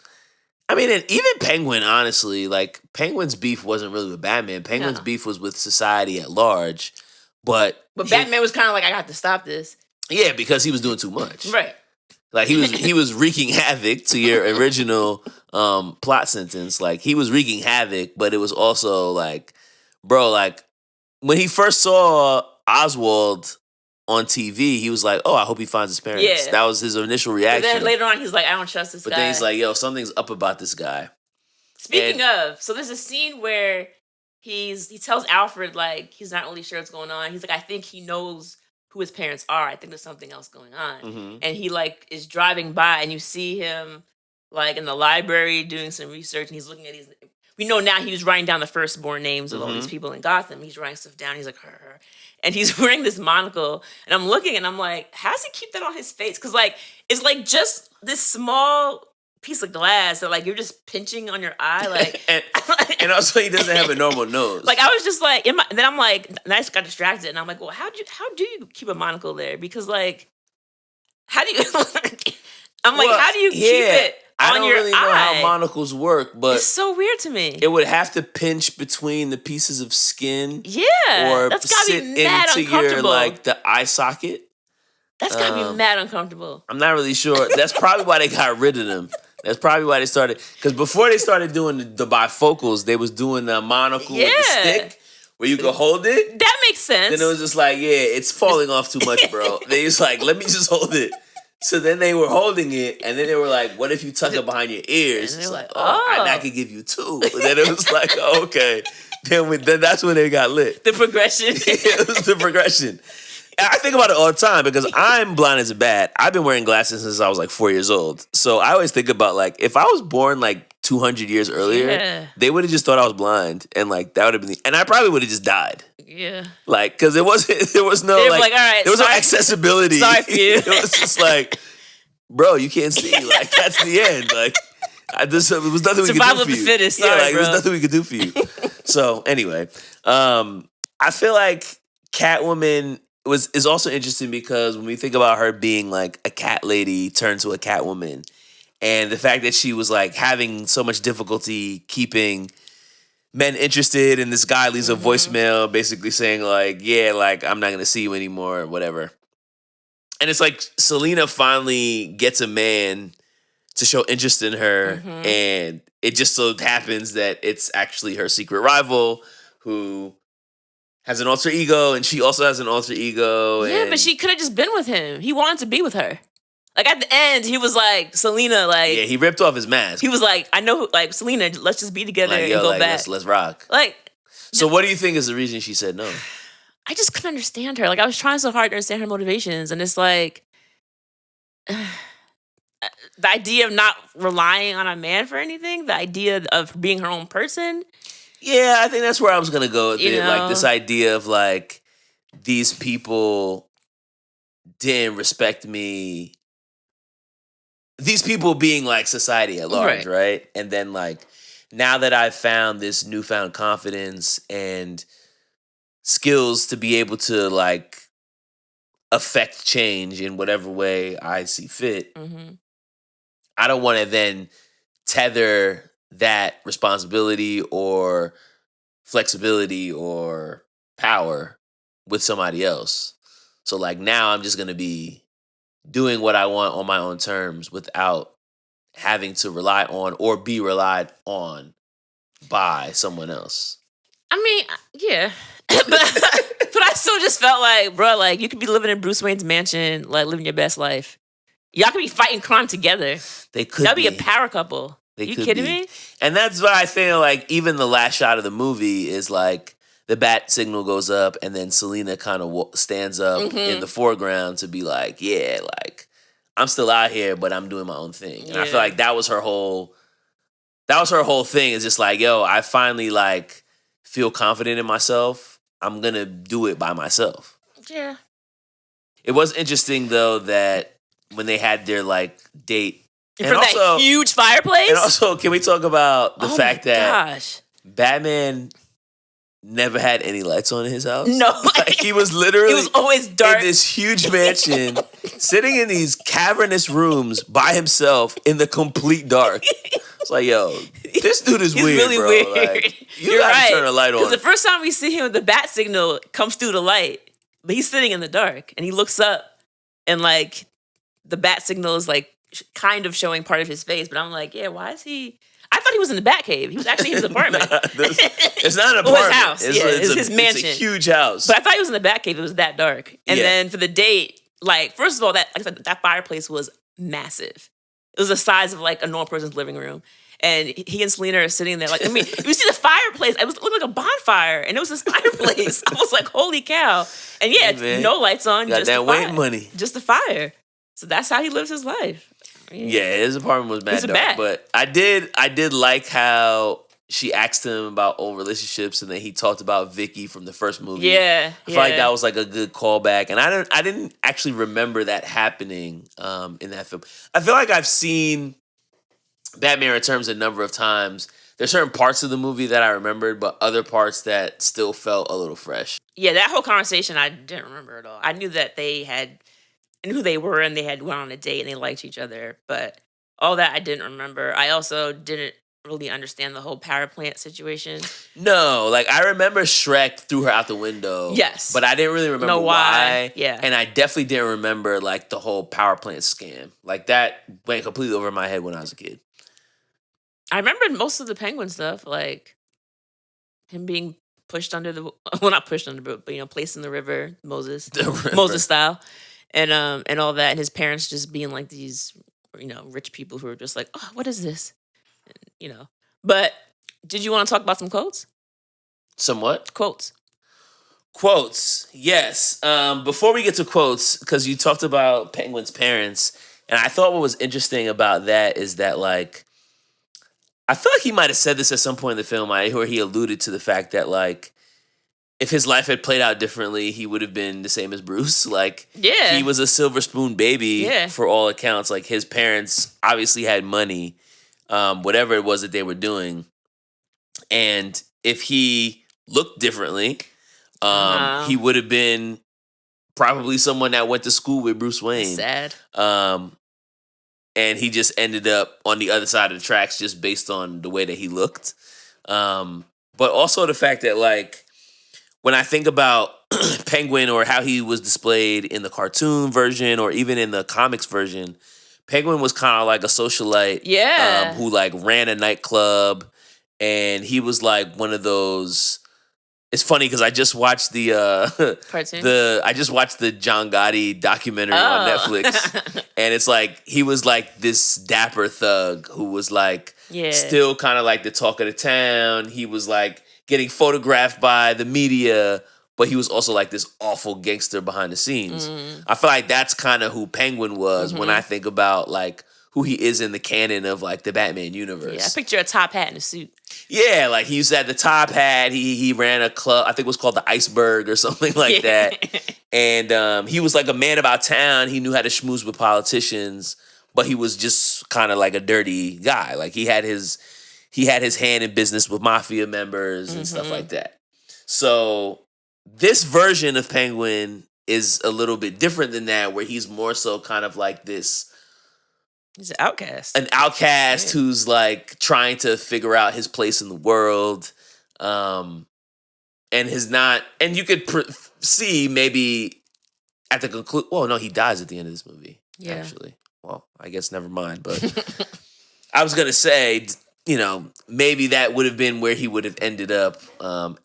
S1: I mean, and even Penguin, honestly, like Penguin's beef wasn't really with Batman. Penguin's beef was with society at large. But
S2: Batman was kind of like, I got to stop this.
S1: Yeah, because he was doing too much.
S2: Right.
S1: Like he was wreaking havoc to your original plot sentence. Like he was wreaking havoc, but it was also like, bro, like when he first saw Oswald on TV, he was like, "Oh, I hope he finds his parents."
S2: Yeah.
S1: That was his initial reaction.
S2: But then later on, he's like, "I don't trust this guy."
S1: But then he's like, "Yo, something's up about this guy."
S2: Speaking of, so there's a scene where he tells Alfred like he's not really sure what's going on. He's like, "I think he knows who his parents are. I think there's something else going on." And he like is driving by, and you see him like in the library doing some research, and he's looking at these. We know now he was writing down the firstborn names of all these people in Gotham. He's writing stuff down. He's like, her. And he's wearing this monocle, and I'm looking, and I'm like, how does he keep that on his face? Because like it's like just this small piece of glass that like you're just pinching on your eye, like,
S1: and also he doesn't have a normal nose.
S2: Like I was just like, then I'm like, and I just got distracted, and I'm like, well, how do you keep a monocle there? Because like, how do you? I'm like, how do you keep it on your eye? I don't really know
S1: how monocles work, but
S2: it's so weird to me.
S1: It would have to pinch between the pieces of skin,
S2: or
S1: that's gotta
S2: be mad
S1: into
S2: uncomfortable.
S1: Your like the eye socket.
S2: That's gotta be mad uncomfortable.
S1: I'm not really sure. That's probably why they got rid of them. That's probably why they started. Because before they started doing the bifocals, they was doing the monocle with the stick where you could hold it.
S2: That makes sense.
S1: Then it was just like, yeah, it's falling off too much, bro. They was like, let me just hold it. So then they were holding it, and then they were like, what if you tuck it behind your ears? It's like, I could give you two. And then it was like, oh, okay. Then that's when they got lit.
S2: The progression.
S1: It was the progression. I think about it all the time because I'm blind as a bat. I've been wearing glasses since I was like 4 years old. So I always think about like if I was born like 200 years earlier, they would have just thought I was blind, and like that would have been, and I probably would have just died.
S2: Yeah, like
S1: because there was no like, all right, there was no accessibility.
S2: Sorry for you.
S1: It was just like, bro, you can't see. Like that's the end. Like there was nothing we could do for you.
S2: Survival of the fittest. Sorry,
S1: there was nothing we could do for you. So anyway, I feel like Catwoman is also interesting because when we think about her being like a cat lady turned to a Catwoman, and the fact that she was like having so much difficulty keeping men interested, and this guy leaves a voicemail basically saying like, yeah, like I'm not gonna see you anymore or whatever. And it's like Selena finally gets a man to show interest in her, and it just so happens that it's actually her secret rival who has an alter ego, and she also has an alter ego.
S2: Yeah, but she could have just been with him. He wanted to be with her. Like at the end, he was like, Selena, like,
S1: yeah, he ripped off his mask.
S2: He was like, I know, like, Selena, let's just be together and go back.
S1: Let's rock.
S2: Like,
S1: so what do you think is the reason she said no?
S2: I just couldn't understand her. Like, I was trying so hard to understand her motivations, and it's like the idea of not relying on a man for anything, the idea of being her own person.
S1: Yeah, I think that's where I was gonna go with it.
S2: Know?
S1: Like this idea of like these people didn't respect me. These people being like society at large, right? And then like now that I've found this newfound confidence and skills to be able to like affect change in whatever way I see fit, I don't want to then tether that responsibility or flexibility or power with somebody else. So like now I'm just going to be doing what I want on my own terms without having to rely on or be relied on by someone else.
S2: I mean, yeah. but I still just felt like, bro, like you could be living in Bruce Wayne's mansion, like living your best life. Y'all could be fighting crime together.
S1: They could
S2: That'd be a power couple. You kidding me?
S1: And that's why I feel like even the last shot of the movie is like the bat signal goes up and then Selena kind of stands up in the foreground to be like, yeah, like I'm still out here, but I'm doing my own thing. And I feel like that was her whole thing is just like, yo, I finally like feel confident in myself. I'm going to do it by myself.
S2: Yeah.
S1: It was interesting though that when they had their like date
S2: in front of that huge fireplace.
S1: And also, can we talk about the fact that Batman never had any lights on in his house?
S2: No.
S1: Like, he was literally...
S2: It was always dark.
S1: In this huge mansion, sitting in these cavernous rooms by himself in the complete dark. It's like, yo, this dude is weird,
S2: really
S1: bro.
S2: weird.
S1: Like, you gotta turn a light on.
S2: Because the first time we see him, the bat signal comes through the light, but he's sitting in the dark, and he looks up, and like the bat signal is like kind of showing part of his face, but I'm like, yeah, why is he? I thought he was in the Batcave. He was actually in his apartment.
S1: It's not an apartment.
S2: His house. It's his mansion.
S1: It's a huge house.
S2: But I thought he was in the Batcave. It was that dark. And then for the date, like, first of all, that fireplace was massive. It was the size of like a normal person's living room. And he and Selena are sitting there. Like, I mean, you see the fireplace. It looked like a bonfire, and it was this fireplace. I was like, holy cow! And no lights on.
S1: Got
S2: just
S1: that
S2: the
S1: Wayne
S2: fire.
S1: money.
S2: Just the fire. So that's how he lives his life.
S1: Yeah, his apartment was mad dark. But I did like how she asked him about old relationships, and then he talked about Vicky from the first movie.
S2: Yeah,
S1: I feel like that was like a good callback, and I didn't actually remember that happening in that film. I feel like I've seen Batman Returns a number of times. There's certain parts of the movie that I remembered, but other parts that still felt a little fresh.
S2: Yeah, that whole conversation I didn't remember at all. I knew that they had and who they were, and they had went on a date, and they liked each other, but all that I didn't remember. I also didn't really understand the whole power plant situation.
S1: No, like I remember Shreck threw her out the window.
S2: Yes.
S1: But I didn't really remember why.
S2: Yeah.
S1: And I definitely didn't remember like the whole power plant scam. Like that went completely over my head when I was a kid.
S2: I remembered most of the Penguin stuff, like him being pushed under the, well, not pushed under, but placed in the river, Moses style, and all that, and his parents just being like these, rich people who are just like, oh, what is this, But did you want to talk about some quotes?
S1: Some what?
S2: Quotes,
S1: yes. Before we get to quotes, because you talked about Penguin's parents, and I thought what was interesting about that is that, like, I feel like he might have said this at some point in the film, where he alluded to the fact that, like, if his life had played out differently, he would have been the same as Bruce. Like,
S2: yeah,
S1: he was a silver spoon baby for all accounts. Like, his parents obviously had money, whatever it was that they were doing. And if he looked differently, he would have been probably someone that went to school with Bruce Wayne.
S2: Sad.
S1: And he just ended up on the other side of the tracks just based on the way that he looked. But also the fact that, like, when I think about Penguin or how he was displayed in the cartoon version or even in the comics version, Penguin was kind of like a socialite who, like, ran a nightclub. And he was, like, one of those... It's funny because I just watched the John Gotti documentary on Netflix, and it's like he was like this dapper thug who was like still kind of like the talk of the town. He was like getting photographed by the media, but he was also like this awful gangster behind the scenes. I feel like that's kind of who Penguin was when I think about like who he is in the canon of like the Batman universe.
S2: Yeah, I picture a top hat and a suit.
S1: Yeah, like he used to have the top hat. He ran a club, I think it was called the Iceberg or something like that. And he was like a man about town. He knew how to schmooze with politicians, but he was just kind of like a dirty guy. Like he had his hand in business with mafia members and stuff like that. So this version of Penguin is a little bit different than that, where he's more so kind of like this.
S2: He's an outcast.
S1: An outcast who's like trying to figure out his place in the world. And you could see maybe at the conclusion. Well, no, he dies at the end of this movie. Yeah. Actually. Well, I guess never mind. But I was gonna say, maybe that would have been where he would have ended up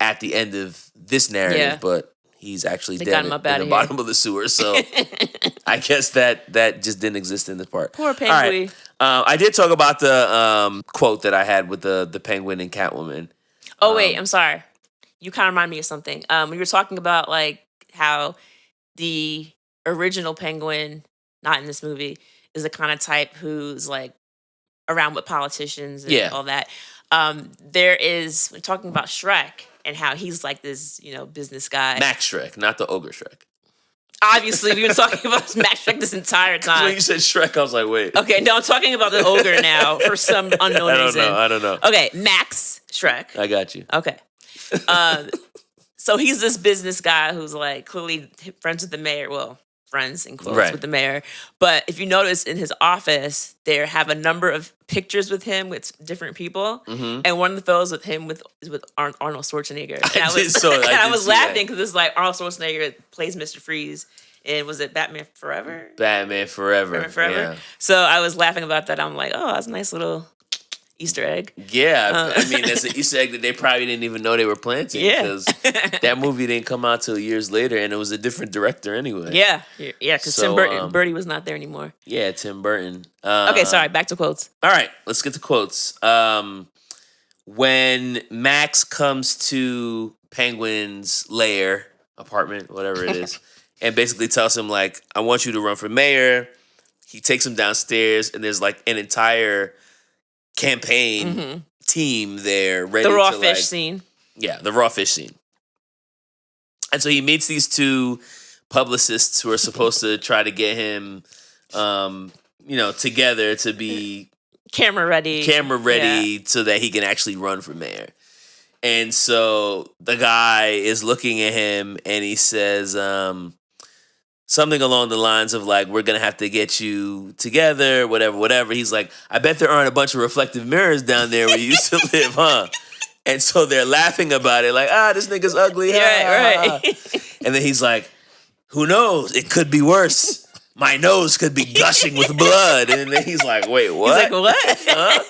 S1: at the end of this narrative,
S2: Yeah.
S1: but he's actually
S2: They
S1: dead
S2: got him
S1: in
S2: up
S1: the
S2: outta here.
S1: bottom of the sewer. So I guess that just didn't exist in this part.
S2: Poor
S1: All
S2: Penguin.
S1: right. I did talk about the quote that I had with the Penguin and Catwoman.
S2: Oh wait, I'm sorry. You kind of remind me of something. We were talking about like how the original Penguin, not in this movie, is the kind of type who's like around with politicians and
S1: Yeah.
S2: all that. We're talking about Shrek and how he's like this, business guy.
S1: Max Shreck, not the ogre Shrek.
S2: Obviously, we've been talking about Max Shreck this entire
S1: When
S2: time.
S1: you said Shrek, I was like, wait.
S2: Okay, no, I'm talking about the ogre now for some unknown reason.
S1: I don't know.
S2: Okay, Max Shreck.
S1: I got you.
S2: Okay. So he's this business guy who's like clearly friends with the mayor. Well, friends in quotes
S1: Right.
S2: with the mayor. But if you notice in his office, there have a number of pictures with him with different people.
S1: Mm-hmm.
S2: And one of the photos with him is with Arnold Schwarzenegger. And
S1: I
S2: was
S1: did
S2: laughing
S1: see
S2: because it's like Arnold Schwarzenegger plays Mr. Freeze. And was it Batman Forever?
S1: Batman Forever. Yeah.
S2: So I was laughing about that. I'm like, oh, that's a nice little Easter egg.
S1: Yeah, I mean, there's an Easter egg that they probably didn't even know they were planting
S2: Yeah.
S1: because that movie didn't come out till years later, and it was a different director anyway.
S2: Yeah, because
S1: So,
S2: Birdie was not there anymore.
S1: Yeah, Tim Burton.
S2: Okay, sorry, back to quotes.
S1: All right, let's get to quotes. When Max comes to Penguin's lair, apartment, whatever it is, and basically tells him, like, I want you to run for mayor, he takes him downstairs, and there's, like, an entire campaign team there ready
S2: The raw
S1: to,
S2: fish
S1: like,
S2: scene.
S1: Yeah, the raw fish scene. And so he meets these two publicists who are supposed to try to get him, together to be
S2: Camera ready. Yeah.
S1: so that he can actually run for mayor. And so the guy is looking at him and he says something along the lines of like, we're going to have to get you together, whatever. He's like, I bet there aren't a bunch of reflective mirrors down there where you used to live, huh? And so they're laughing about it like, this nigga's ugly.
S2: Right.
S1: And then he's like, who knows? It could be worse. My nose could be gushing with blood. And then he's like, wait, what?
S2: He's like, what?
S1: Huh?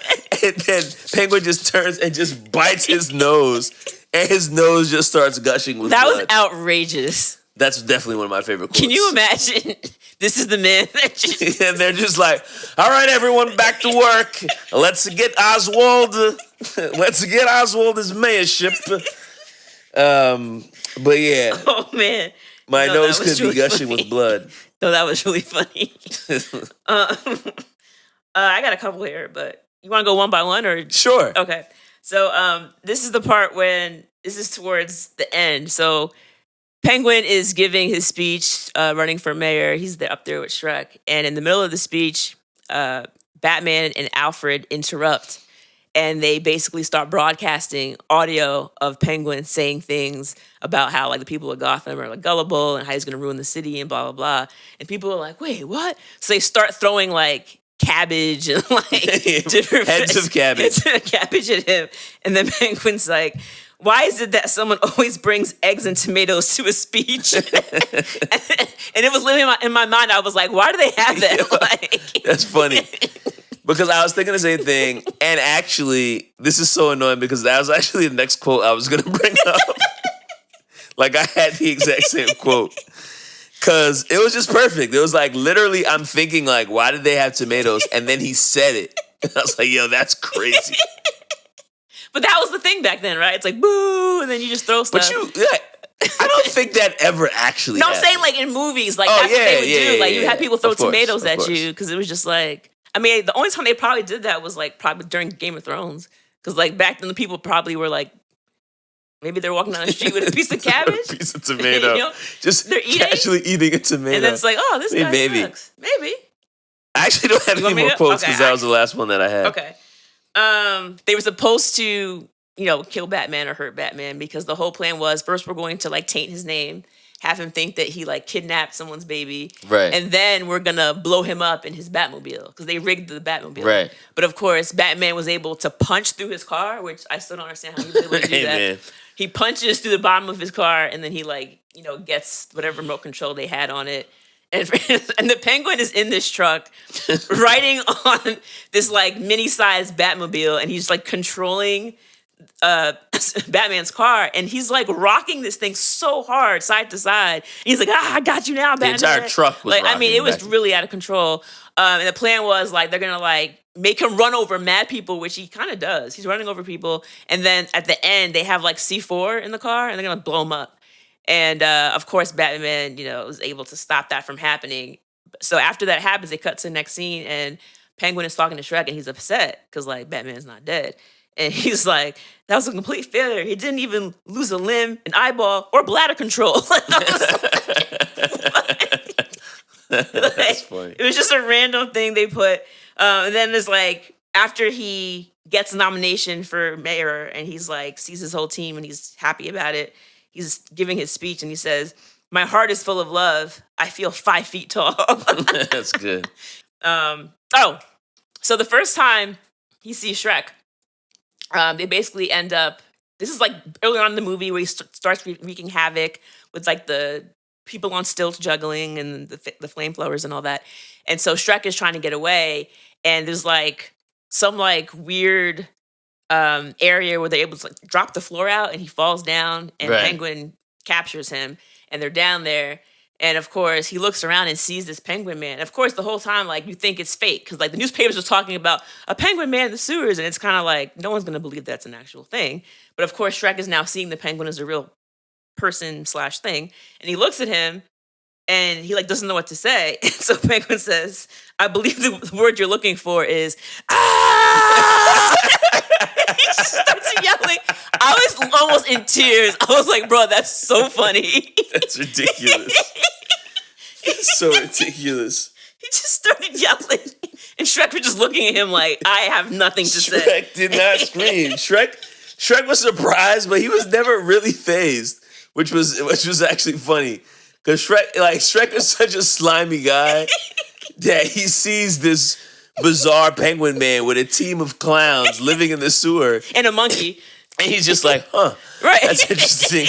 S1: And then Penguin just turns and just bites his nose. And his nose just starts gushing with
S2: That
S1: blood.
S2: was outrageous.
S1: That's definitely one of my favorite quotes.
S2: Can you imagine? This is the man that just...
S1: And they're just like, all right, everyone, back to work. Let's get Oswald. Let's get Oswald his mayorship. But yeah.
S2: Oh, man.
S1: My nose could
S2: really
S1: be gushing
S2: funny.
S1: with blood.
S2: No, that was really funny. I got a couple here, but you want to go one by one or?
S1: Sure.
S2: Okay. So this is the part when this is towards the end. So Penguin is giving his speech, running for mayor. He's up there with Shrek, and in the middle of the speech, Batman and Alfred interrupt, and they basically start broadcasting audio of Penguin saying things about how like the people of Gotham are like gullible and how he's going to ruin the city and blah blah blah. And people are like, "Wait, what?" So they start throwing like cabbage and like different
S1: Heads of cabbage.
S2: cabbage at him, and then Penguin's like, why is it that someone always brings eggs and tomatoes to a speech? And it was living in my mind. I was like, why do they have that? Like,
S1: That's funny. Because I was thinking the same thing. And actually, this is so annoying because that was actually the next quote I was going to bring up. Like, I had the exact same quote. Because it was just perfect. It was like, literally, I'm thinking, like, why did they have tomatoes? And then he said it. And I was like, yo, that's crazy.
S2: But that was the thing back then, right? It's like, boo, and then you just throw stuff.
S1: I don't think that ever actually
S2: No, I'm
S1: happened.
S2: saying like in movies, like that's what they would do. Like you had people throw
S1: Of course,
S2: tomatoes
S1: of
S2: at
S1: course.
S2: you because it was just like, I mean, the only time they probably did that was like probably during Game of Thrones. Because like back then the people probably were like, maybe they're walking down the street with a piece of cabbage.
S1: A piece of tomato.
S2: You know?
S1: Just
S2: They're eating.
S1: casually eating a tomato.
S2: And then it's like, oh, this guy
S1: Maybe.
S2: sucks. Maybe.
S1: I actually don't have
S2: You
S1: any
S2: want me
S1: more
S2: to-
S1: quotes
S2: okay,
S1: because that was the last one that I had.
S2: Okay. They were supposed to, kill Batman or hurt Batman because the whole plan was first we're going to like taint his name, have him think that he like kidnapped someone's baby.
S1: Right.
S2: And then we're going to blow him up in his Batmobile because they rigged the Batmobile.
S1: Right.
S2: But of course, Batman was able to punch through his car, which I still don't understand how he was able to do
S1: Hey,
S2: that.
S1: man.
S2: He punches through the bottom of his car and then he gets whatever remote control they had on it. And the Penguin is in this truck riding on this like mini-sized Batmobile, and he's like controlling Batman's car, and he's like rocking this thing so hard side to side. He's like, I got you now, Batman.
S1: The entire truck was
S2: like, I mean, it was
S1: rocking.
S2: really out of control. And the plan was like they're gonna like make him run over mad people, which he kind of does. He's running over people, and then at the end they have like C4 in the car, and they're gonna blow him up. And of course, Batman, was able to stop that from happening. So after that happens, they cut to the next scene, and Penguin is talking to Shreck, and he's upset because like Batman's not dead. And he's like, that was a complete failure. He didn't even lose a limb, an eyeball, or bladder control.
S1: That's funny.
S2: It was just a random thing they put. And then there's like, after he gets a nomination for mayor and he's like, sees his whole team and he's happy about it, he's giving his speech and he says, my heart is full of love. I feel 5 feet tall.
S1: That's good.
S2: So the first time he sees Shreck, they basically end up, this is like early on in the movie where he starts wreaking havoc with like the people on stilts juggling and the flamethrowers and all that. And so Shreck is trying to get away, and there's like some like weird area where they're able to like drop the floor out, and he falls down, and
S1: Right.
S2: Penguin captures him, and they're down there. And of course, he looks around and sees this Penguin Man. Of course, the whole time, like, you think it's fake because, like, the newspapers are talking about a Penguin Man in the sewers, and it's kind of like no one's going to believe that's an actual thing. But of course, Shreck is now seeing the Penguin as a real person/thing, and he looks at him, and he like doesn't know what to say. And so Penguin says, "I believe the word you're looking for is ah." He just starts yelling. I was almost in tears. I was like, bro, that's so funny.
S1: That's ridiculous. It's so ridiculous.
S2: He just started yelling. And Shreck was just looking at him like, I have nothing to say.
S1: Shreck did not scream. Shreck was surprised, but he was never really fazed, which was actually funny. Because Shreck is such a slimy guy that he sees this bizarre Penguin Man with a team of clowns living in the sewer.
S2: And a monkey.
S1: And he's just like, huh,
S2: Right.
S1: that's interesting.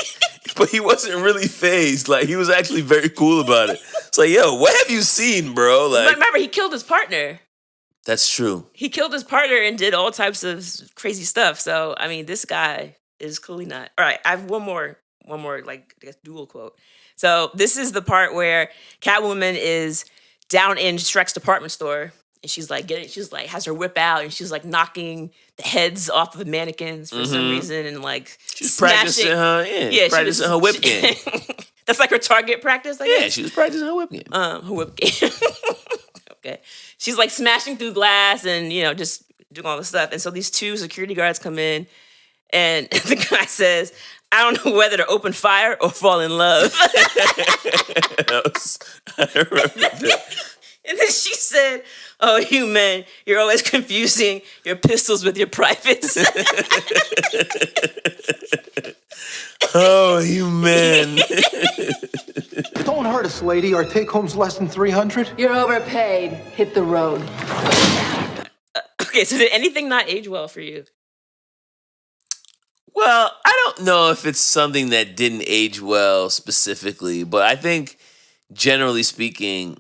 S1: But he wasn't really fazed. Like, he was actually very cool about it. It's like, yo, what have you seen, bro?
S2: But
S1: Like,
S2: remember, he killed his partner.
S1: that's true.
S2: He killed his partner and did all types of crazy stuff. So, I mean, this guy is clearly not. All right, I have one more, like, I guess, dual quote. So, this is the part where Catwoman is down in Shreck's department store. And she's like has her whip out and she's like knocking the heads off of the mannequins for some reason and like
S1: She's
S2: smashing.
S1: practicing her whip game.
S2: That's like her target practice, I guess.
S1: Yeah, she was practicing her whip game.
S2: Her whip game. Okay. She's like smashing through glass and, just doing all this stuff. And so these 2 security guards come in and the guy says, I don't know whether to open fire or fall in love.
S1: I remember that.
S2: And then she said, oh, you men, you're always confusing your pistols with your privates.
S1: Oh, you men.
S4: Don't hurt us, lady. Our take home's less than 300.
S5: You're overpaid. Hit the road.
S2: Okay, so did anything not age well for you?
S1: Well, I don't know if it's something that didn't age well specifically, but I think generally speaking,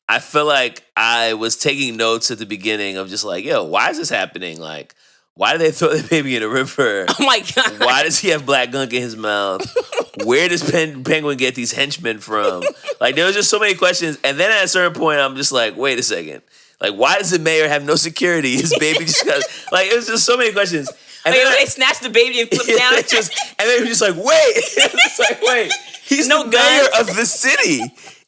S1: I feel like I was taking notes at the beginning of just like, yo, why is this happening? Like, why do they throw the baby in a river?
S2: Oh my God.
S1: Why does he have black gunk in his mouth? Where does Penguin get these henchmen from? Like, there was just so many questions. And then at a certain point, I'm just like, wait a second. Like, why does the mayor have no security? His baby just got, like, it was just so many questions. And then
S2: they snatched the baby and flipped down.
S1: and then he was just like, wait. It's like, wait. He's
S2: No
S1: the mayor
S2: guns.
S1: of the city.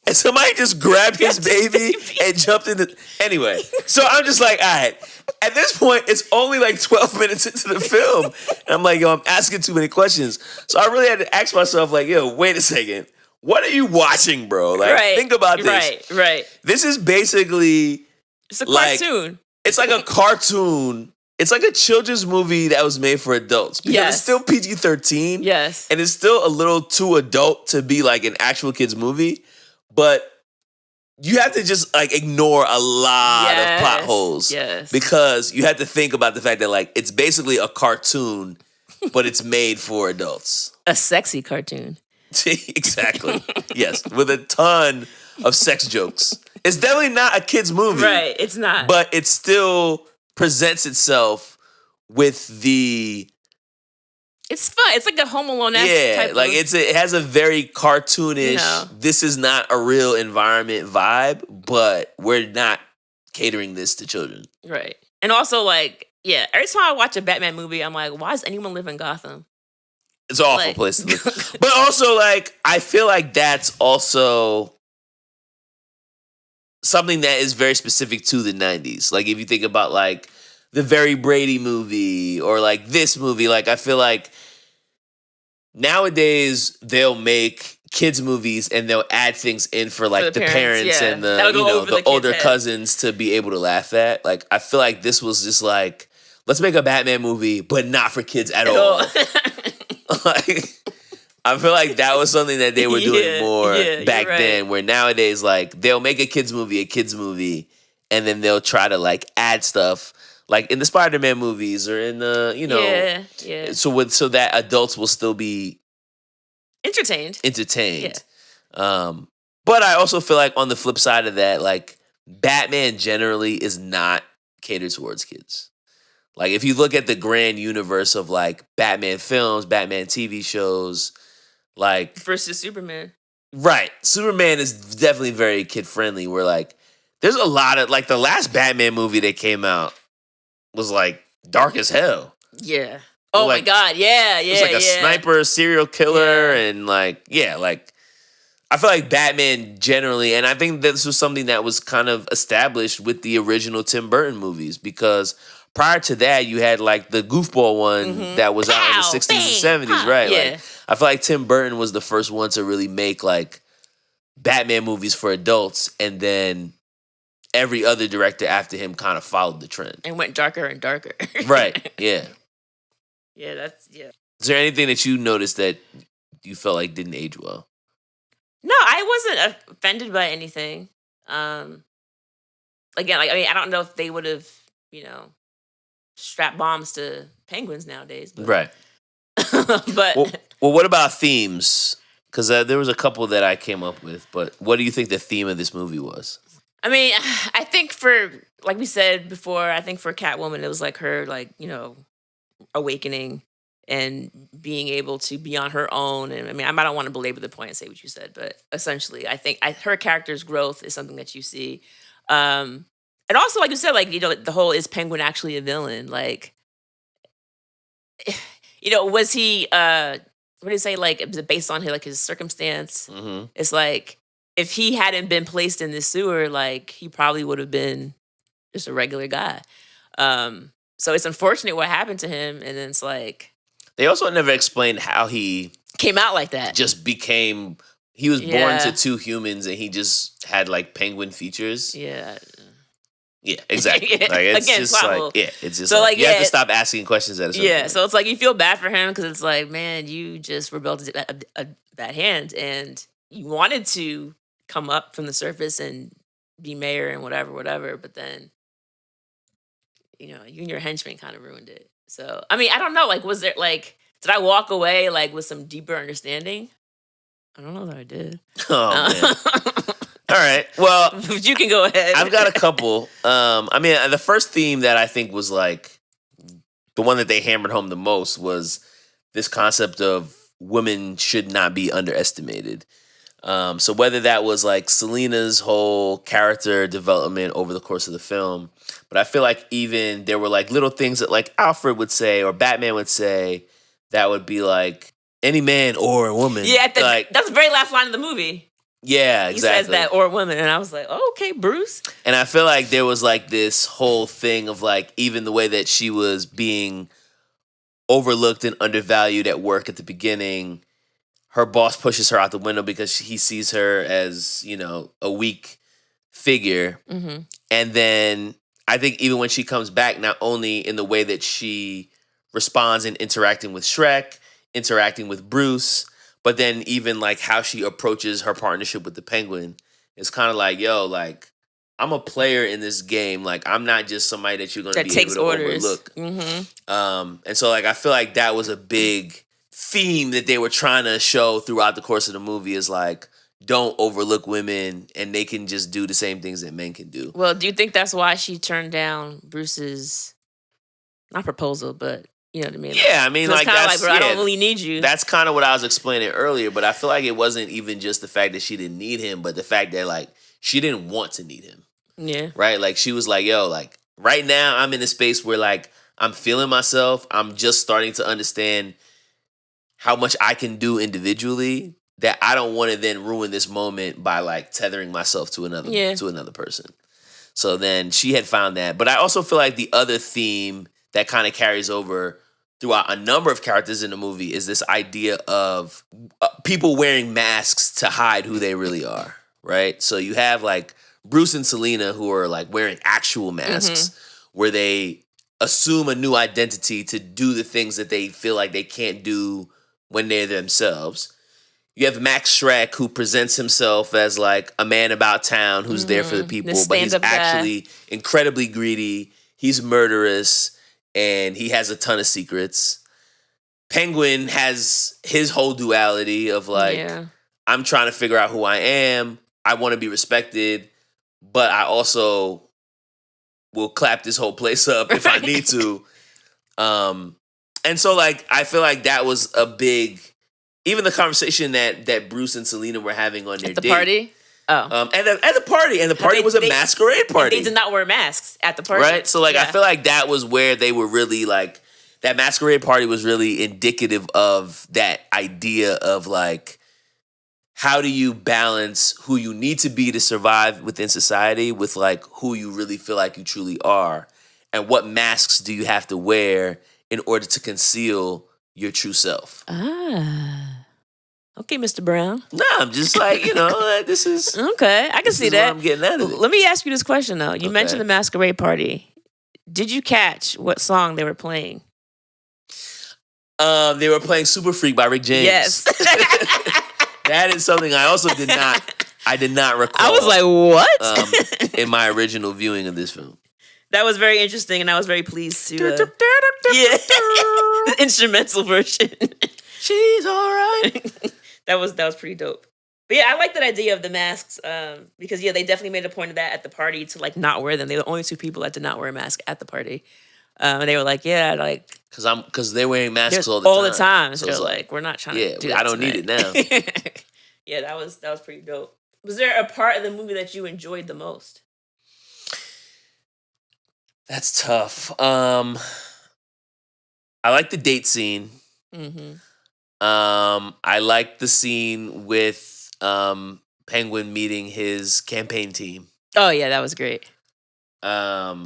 S1: And somebody just grabbed his baby and jumped in the... Anyway, so I'm just like, all right. At this point, it's only like 12 minutes into the film. And I'm like, yo, I'm asking too many questions. So I really had to ask myself, like, yo, wait a second. What are you watching, bro? Like, think about this.
S2: Right.
S1: This is basically...
S2: It's a
S1: like,
S2: cartoon.
S1: It's like a cartoon. It's like a children's movie that was made for adults. Because
S2: Yes.
S1: it's still PG-13.
S2: Yes.
S1: And it's still a little too adult to be like an actual kid's movie. But you have to just like ignore a lot of plot holes.
S2: Yes.
S1: Because you have to think about the fact that like it's basically a cartoon, but it's made for adults.
S2: A sexy cartoon.
S1: Exactly. Yes. With a ton of sex jokes. It's definitely not a kid's movie.
S2: Right, it's not.
S1: But it still presents itself with the...
S2: It's fun. It's like a Home Alone-esque type
S1: like
S2: of...
S1: it has a very cartoonish, this is not a real environment vibe, but we're not catering this to children.
S2: Right. And also, like, every time I watch a Batman movie, I'm like, why does anyone live in Gotham?
S1: It's an awful place to live. But also, like, I feel like that's also something that is very specific to the 90s. Like, if you think about, like, the Very Brady movie or, like, this movie, like, I feel like nowadays they'll make kids movies and they'll add things in for, like, the parents and the older cousins to be able to laugh at. Like, I feel like this was just like, let's make a Batman movie, but not for kids at all. Like, I feel like that was something that they were doing more back then, where nowadays, like, they'll make a kids movie, and then they'll try to, like, add stuff, like in the Spider-Man movies or in the, so that adults will still be
S2: entertained.
S1: But I also feel like on the flip side of that, like, Batman generally is not catered towards kids. Like, if you look at the grand universe of, like, Batman films, Batman TV shows, like...
S2: Versus Superman.
S1: Right. Superman is definitely very kid-friendly, where, like, there's a lot of... Like, the last Batman movie that came out was, like, dark as hell.
S2: Yeah. Oh,
S1: like,
S2: my God. Yeah.
S1: It was, like, a sniper, serial killer, and, like... Yeah, like... I feel like Batman generally... And I think this was something that was kind of established with the original Tim Burton movies, because... Prior to that, you had, like, the goofball one that was out in the 60s and 70s, right?
S2: Yeah.
S1: Like, I feel like Tim Burton was the first one to really make, like, Batman movies for adults, and then every other director after him kind of followed the trend.
S2: And went darker and darker.
S1: Right, yeah.
S2: Yeah.
S1: Is there anything that you noticed that you felt like didn't age well?
S2: No, I wasn't offended by anything. Again, like, I mean, I don't know if they would have, strap bombs to penguins nowadays. But.
S1: Right.
S2: But
S1: well, what about themes? Because there was a couple that I came up with, but what do you think the theme of this movie was?
S2: I mean, I think for, like we said before, I think for Catwoman, it was like her, like, awakening and being able to be on her own. And I mean, I don't want to belabor the point and say what you said, but essentially, I think her character's growth is something that you see. And also, like you said, like, the whole, is Penguin actually a villain? Like, was he, what did he say? Like, was it based on his circumstance?
S1: Mm-hmm.
S2: It's like, if he hadn't been placed in the sewer, like, he probably would have been just a regular guy. So it's unfortunate what happened to him. And then it's like...
S1: They also never explained how he...
S2: Came out like that.
S1: Just became... He was born to two humans and he just had, like, penguin features.
S2: Yeah.
S1: Yeah, exactly. Like, it's
S2: Again,
S1: just
S2: like,
S1: it's just
S2: so,
S1: like, you have to stop asking questions at a certain point.
S2: So it's like, you feel bad for him because it's like, man, you just rebelled a bad hand and you wanted to come up from the surface and be mayor and whatever, but then, you and your henchmen kind of ruined it. So, I mean, I don't know, like, was there, like, did I walk away, like, with some deeper understanding? I don't know that I did.
S1: Oh, man. All right. Well,
S2: you can go ahead.
S1: I've got a couple. I mean, the first theme that I think was like the one that they hammered home the most was this concept of women should not be underestimated. So whether that was like Selina's whole character development over the course of the film, but I feel like even there were like little things that like Alfred would say or Batman would say that would be like any man or a woman.
S2: Yeah, that's the very last line of the movie.
S1: Yeah, exactly.
S2: He says that, or women, and I was like, oh, okay, Bruce.
S1: And I feel like there was like this whole thing of like even the way that she was being overlooked and undervalued at work at the beginning. Her boss pushes her out the window because he sees her as, a weak figure.
S2: Mm-hmm.
S1: And then I think even when she comes back, not only in the way that she responds in interacting with Shreck, interacting with Bruce, but then even like how she approaches her partnership with the Penguin, it's kind of like, yo, like I'm a player in this game. Like I'm not just somebody that you're going to be able to overlook.
S2: Mm-hmm.
S1: And so like I feel like that was a big theme that they were trying to show throughout the course of the movie is like, don't overlook women and they can just do the same things that men can do.
S2: Well, do you think that's why she turned down Bruce's, not proposal, but you know what I mean?
S1: Yeah, I mean,
S2: it's
S1: like,
S2: kind of
S1: that's,
S2: like, bro, I don't really need you.
S1: That's kind of what I was explaining earlier, but I feel like it wasn't even just the fact that she didn't need him, but the fact that, like, she didn't want to need him.
S2: Yeah.
S1: Right? Like, she was like, yo, like, right now I'm in a space where, like, I'm feeling myself. I'm just starting to understand how much I can do individually, that I don't want to then ruin this moment by, like, tethering myself to another person. So then she had found that. But I also feel like the other theme that kind of carries over throughout a number of characters in the movie is this idea of people wearing masks to hide who they really are, right? So you have, like, Bruce and Selena who are, like, wearing actual masks where they assume a new identity to do the things that they feel like they can't do when they're themselves. You have Max Shreck, who presents himself as, like, a man about town who's there for the people, but he's actually incredibly greedy. He's murderous, and he has a ton of secrets. Penguin has his whole duality of, like, I'm trying to figure out who I am. I want to be respected, but I also will clap this whole place up if I need to. And so, like, I feel like that was a big... Even the conversation that Bruce and Selena were having on their date.
S2: At the party? Oh.
S1: And at the party. And the party was a masquerade party.
S2: They did not wear masks at the party.
S1: Right? So, like, I feel like that was where they were really, like... That masquerade party was really indicative of that idea of, like... How do you balance who you need to be to survive within society with, like, who you really feel like you truly are? And what masks do you have to wear in order to conceal your true self?
S2: Okay, Mr. Brown.
S1: Nah, I'm just like, you know, this is...
S2: Okay, I can see that.
S1: I'm getting out of it.
S2: Let me ask you this question, though. You mentioned the masquerade party. Did you catch what song they were playing?
S1: They were playing Super Freak by Rick James.
S2: Yes.
S1: That is something I also did not recall.
S2: I was like, what?
S1: In my original viewing of this film.
S2: That was very interesting, and I was very pleased to... the instrumental version.
S1: She's all right.
S2: That was pretty dope. But yeah, I like that idea of the masks because, yeah, they definitely made a point of that at the party to, like, not wear them. They were the only two people that did not wear a mask at the party. And they were like, yeah, like...
S1: Because they're wearing masks all the time.
S2: So they're like, we're not trying to do that
S1: I don't need it now.
S2: Yeah, that was pretty dope. Was there a part of the movie that you enjoyed the most?
S1: That's tough. I like the date scene.
S2: Mm-hmm.
S1: I like the scene with Penguin meeting his campaign team.
S2: Oh yeah, that was great.
S1: I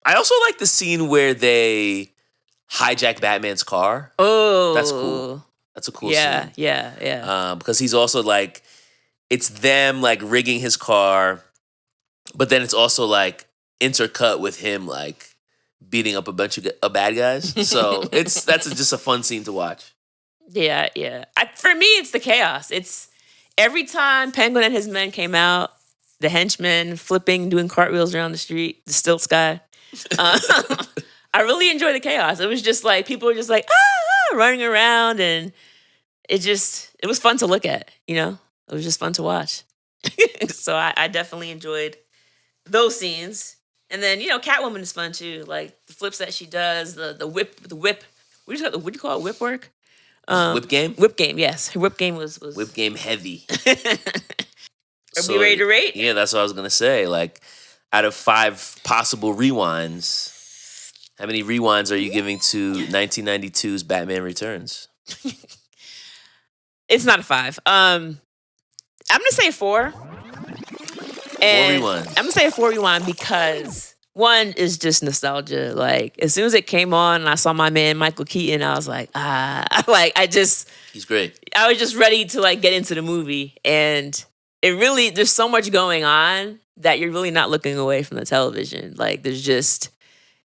S1: also like the scene where they hijack Batman's car.
S2: Oh,
S1: that's cool. That's a cool scene.
S2: Yeah.
S1: Because he's also like, it's them like rigging his car, but then it's also like intercut with him like beating up a bunch of bad guys. So that's just a fun scene to watch.
S2: Yeah. For me, it's the chaos. It's every time Penguin and his men came out, the henchmen flipping, doing cartwheels around the street, the stilts guy. I really enjoy the chaos. It was just like people were just like running around, and it was fun to look at. You know, it was just fun to watch. So I definitely enjoyed those scenes. And then, you know, Catwoman is fun too. Like the flips that she does, the whip. What do you call it? Whip work?
S1: Whip game?
S2: Whip game, yes. Her whip game was
S1: Whip game heavy.
S2: Are we ready to rate?
S1: Yeah, that's what I was gonna say. Like, out of 5 possible rewinds, how many rewinds are you giving to 1992's Batman Returns?
S2: It's not a 5. I'm gonna say 4. And
S1: 4 rewind.
S2: I'm gonna say a 4 rewind because one is just nostalgia. Like as soon as it came on and I saw my man Michael Keaton, I was like,
S1: he's great.
S2: I was just ready to like get into the movie, and it really there's so much going on that you're really not looking away from the television. Like there's just,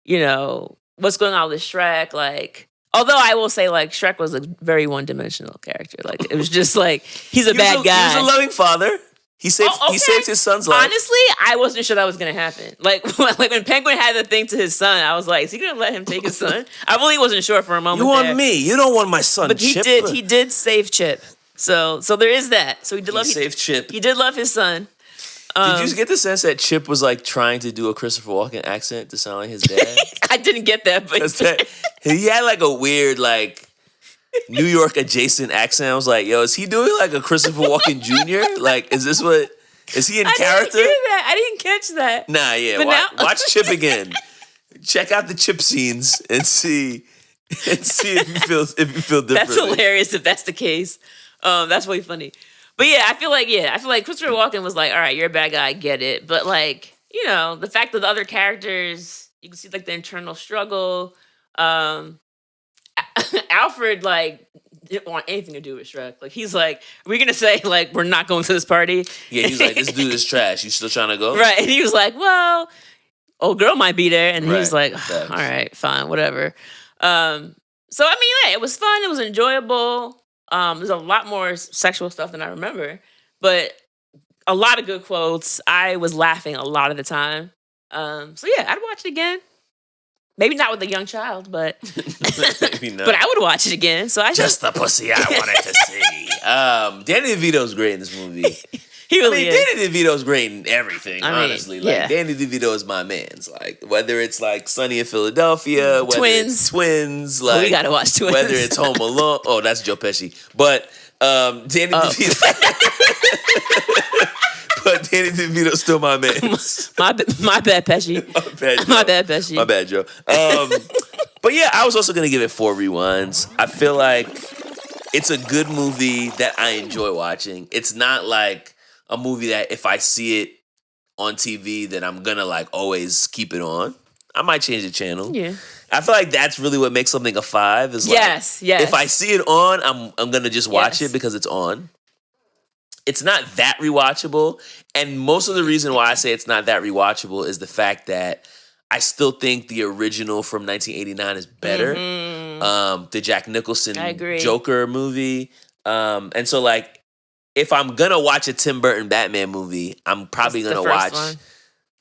S2: you know, what's going on with Shreck. Like, although I will say like Shreck was a very one-dimensional character. Like it was just like he's a bad guy.
S1: He was a loving father. He saved his son's life.
S2: Honestly, I wasn't sure that was gonna happen. Like when Penguin had the thing to his son, I was like, is he gonna let him take his son? I really wasn't sure for a moment.
S1: You want me? You don't want my son,
S2: but
S1: Chip?
S2: He did save Chip. So there is that. So he did love
S1: saved Chip.
S2: He did love his son.
S1: Did you get the sense that Chip was like trying to do a Christopher Walken accent to sound like his dad?
S2: I didn't get that, but
S1: He had like a weird like New York adjacent accent. I was like, yo, is he doing like a Christopher Walken Jr.? Like, is he in character?
S2: Didn't hear that. I didn't catch that.
S1: Nah, yeah.
S2: But
S1: Watch Chip again. Check out the Chip scenes and see if you feel differently.
S2: That's hilarious if that's the case. That's really funny. But yeah, I feel like Christopher Walken was like, all right, you're a bad guy, I get it. But like, you know, the fact that the other characters, you can see like the internal struggle. Alfred like didn't want anything to do with Shreck. Like he's like, we're gonna say like we're not going to this party.
S1: Yeah, he's like, this dude is trash. You still trying to go?
S2: Right. And he was like, well, old girl might be there. And he was like,
S1: Thanks.
S2: all right, fine, whatever. So I mean, yeah, it was fun, it was enjoyable. There's a lot more sexual stuff than I remember, but a lot of good quotes. I was laughing a lot of the time. So yeah, I'd watch it again. Maybe not with a young child, but
S1: Maybe not.
S2: but I would watch it again. So I
S1: Just the pussy I wanted to see. Danny DeVito's great in this movie.
S2: he really is.
S1: Danny DeVito's great in everything,
S2: I mean,
S1: honestly. Like,
S2: yeah.
S1: Danny DeVito is my man's. Like, whether it's like Sunny in Philadelphia, whether it's Twins, like
S2: we gotta watch Twins.
S1: whether it's Home Alone. Oh, that's Joe Pesci. But Danny DeVito. But Danny DeVito's still my man.
S2: my bad, Pesci. My bad, Pesci.
S1: My bad, Joe. But yeah, I was also gonna give it 4 rewinds. I feel like it's a good movie that I enjoy watching. It's not like a movie that if I see it on TV, that I'm gonna like always keep it on. I might change the channel.
S2: Yeah.
S1: I feel like that's really what makes something a 5. Is like,
S2: Yes.
S1: if I see it on, I'm gonna just watch
S2: Yes.
S1: it because it's on. It's not that rewatchable, and most of the reason why I say it's not that rewatchable is the fact that I still think the original from 1989 is better. The Jack Nicholson
S2: I agree.
S1: Joker movie. And so like, if I'm gonna watch a Tim Burton Batman movie, I'm probably
S2: That's the
S1: gonna
S2: first
S1: watch
S2: one.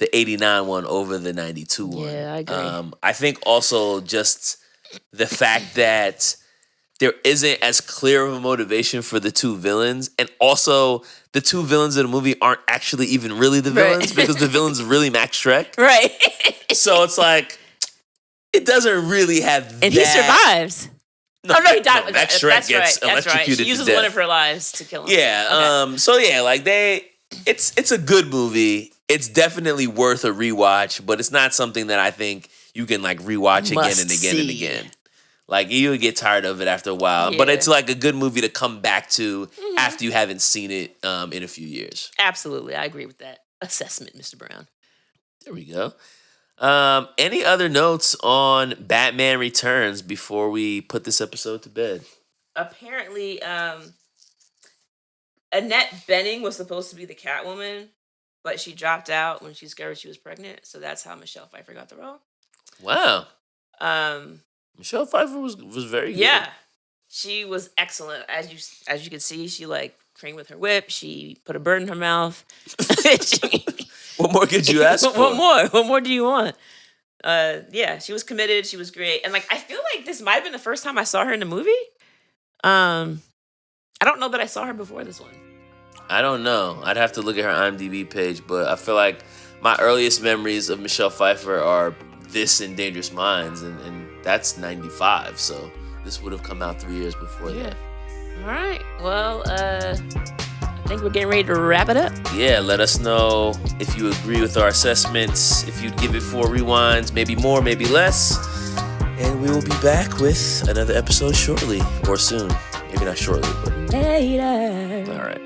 S1: the 89 one over the 92 one.
S2: Yeah, I agree.
S1: I think also just the fact that there isn't as clear of a motivation for the two villains, and also the two villains in the movie aren't actually even really the villains because the villain's really Max Shreck.
S2: Right.
S1: So it's like, it doesn't really have
S2: And
S1: that.
S2: he survives.
S1: No,
S2: Oh no, he died.
S1: no, Max
S2: That's
S1: Shreck
S2: right.
S1: gets
S2: That's right.
S1: electrocuted
S2: She uses
S1: to
S2: one
S1: death.
S2: of her lives to kill him.
S1: Yeah.
S2: Okay.
S1: So yeah, like it's a good movie. It's definitely worth a rewatch, but it's not something that I think you can like rewatch again
S2: Must
S1: and again and
S2: see.
S1: again. Like you would get tired of it after a while, but
S2: Yeah.
S1: it's like a good movie to come back to after you haven't seen it in a few years.
S2: Absolutely, I agree with that assessment, Mr. Brown.
S1: There we go. Any other notes on Batman Returns before we put this episode to bed?
S2: Apparently, Annette Bening was supposed to be the Catwoman, but she dropped out when she discovered she was pregnant. So that's how Michelle Pfeiffer got the role.
S1: Wow. Michelle Pfeiffer was very good.
S2: Yeah, she was excellent. As you can see, she like trained with her whip. She put a bird in her mouth.
S1: What more could you ask for?
S2: What more? What more do you want? Yeah, she was committed. She was great, and like I feel like this might have been the first time I saw her in a movie. I don't know that I saw her before this one.
S1: I don't know. I'd have to look at her IMDb page, but I feel like my earliest memories of Michelle Pfeiffer are this and Dangerous Minds, and that's 95, so this would have come out 3 years before that.
S2: All right. Well, I think we're getting ready to wrap it up.
S1: Yeah, let us know if you agree with our assessments, if you'd give it 4 rewinds, maybe more, maybe less. And we will be back with another episode shortly, or soon. Maybe not shortly, but
S2: Later.
S1: all right.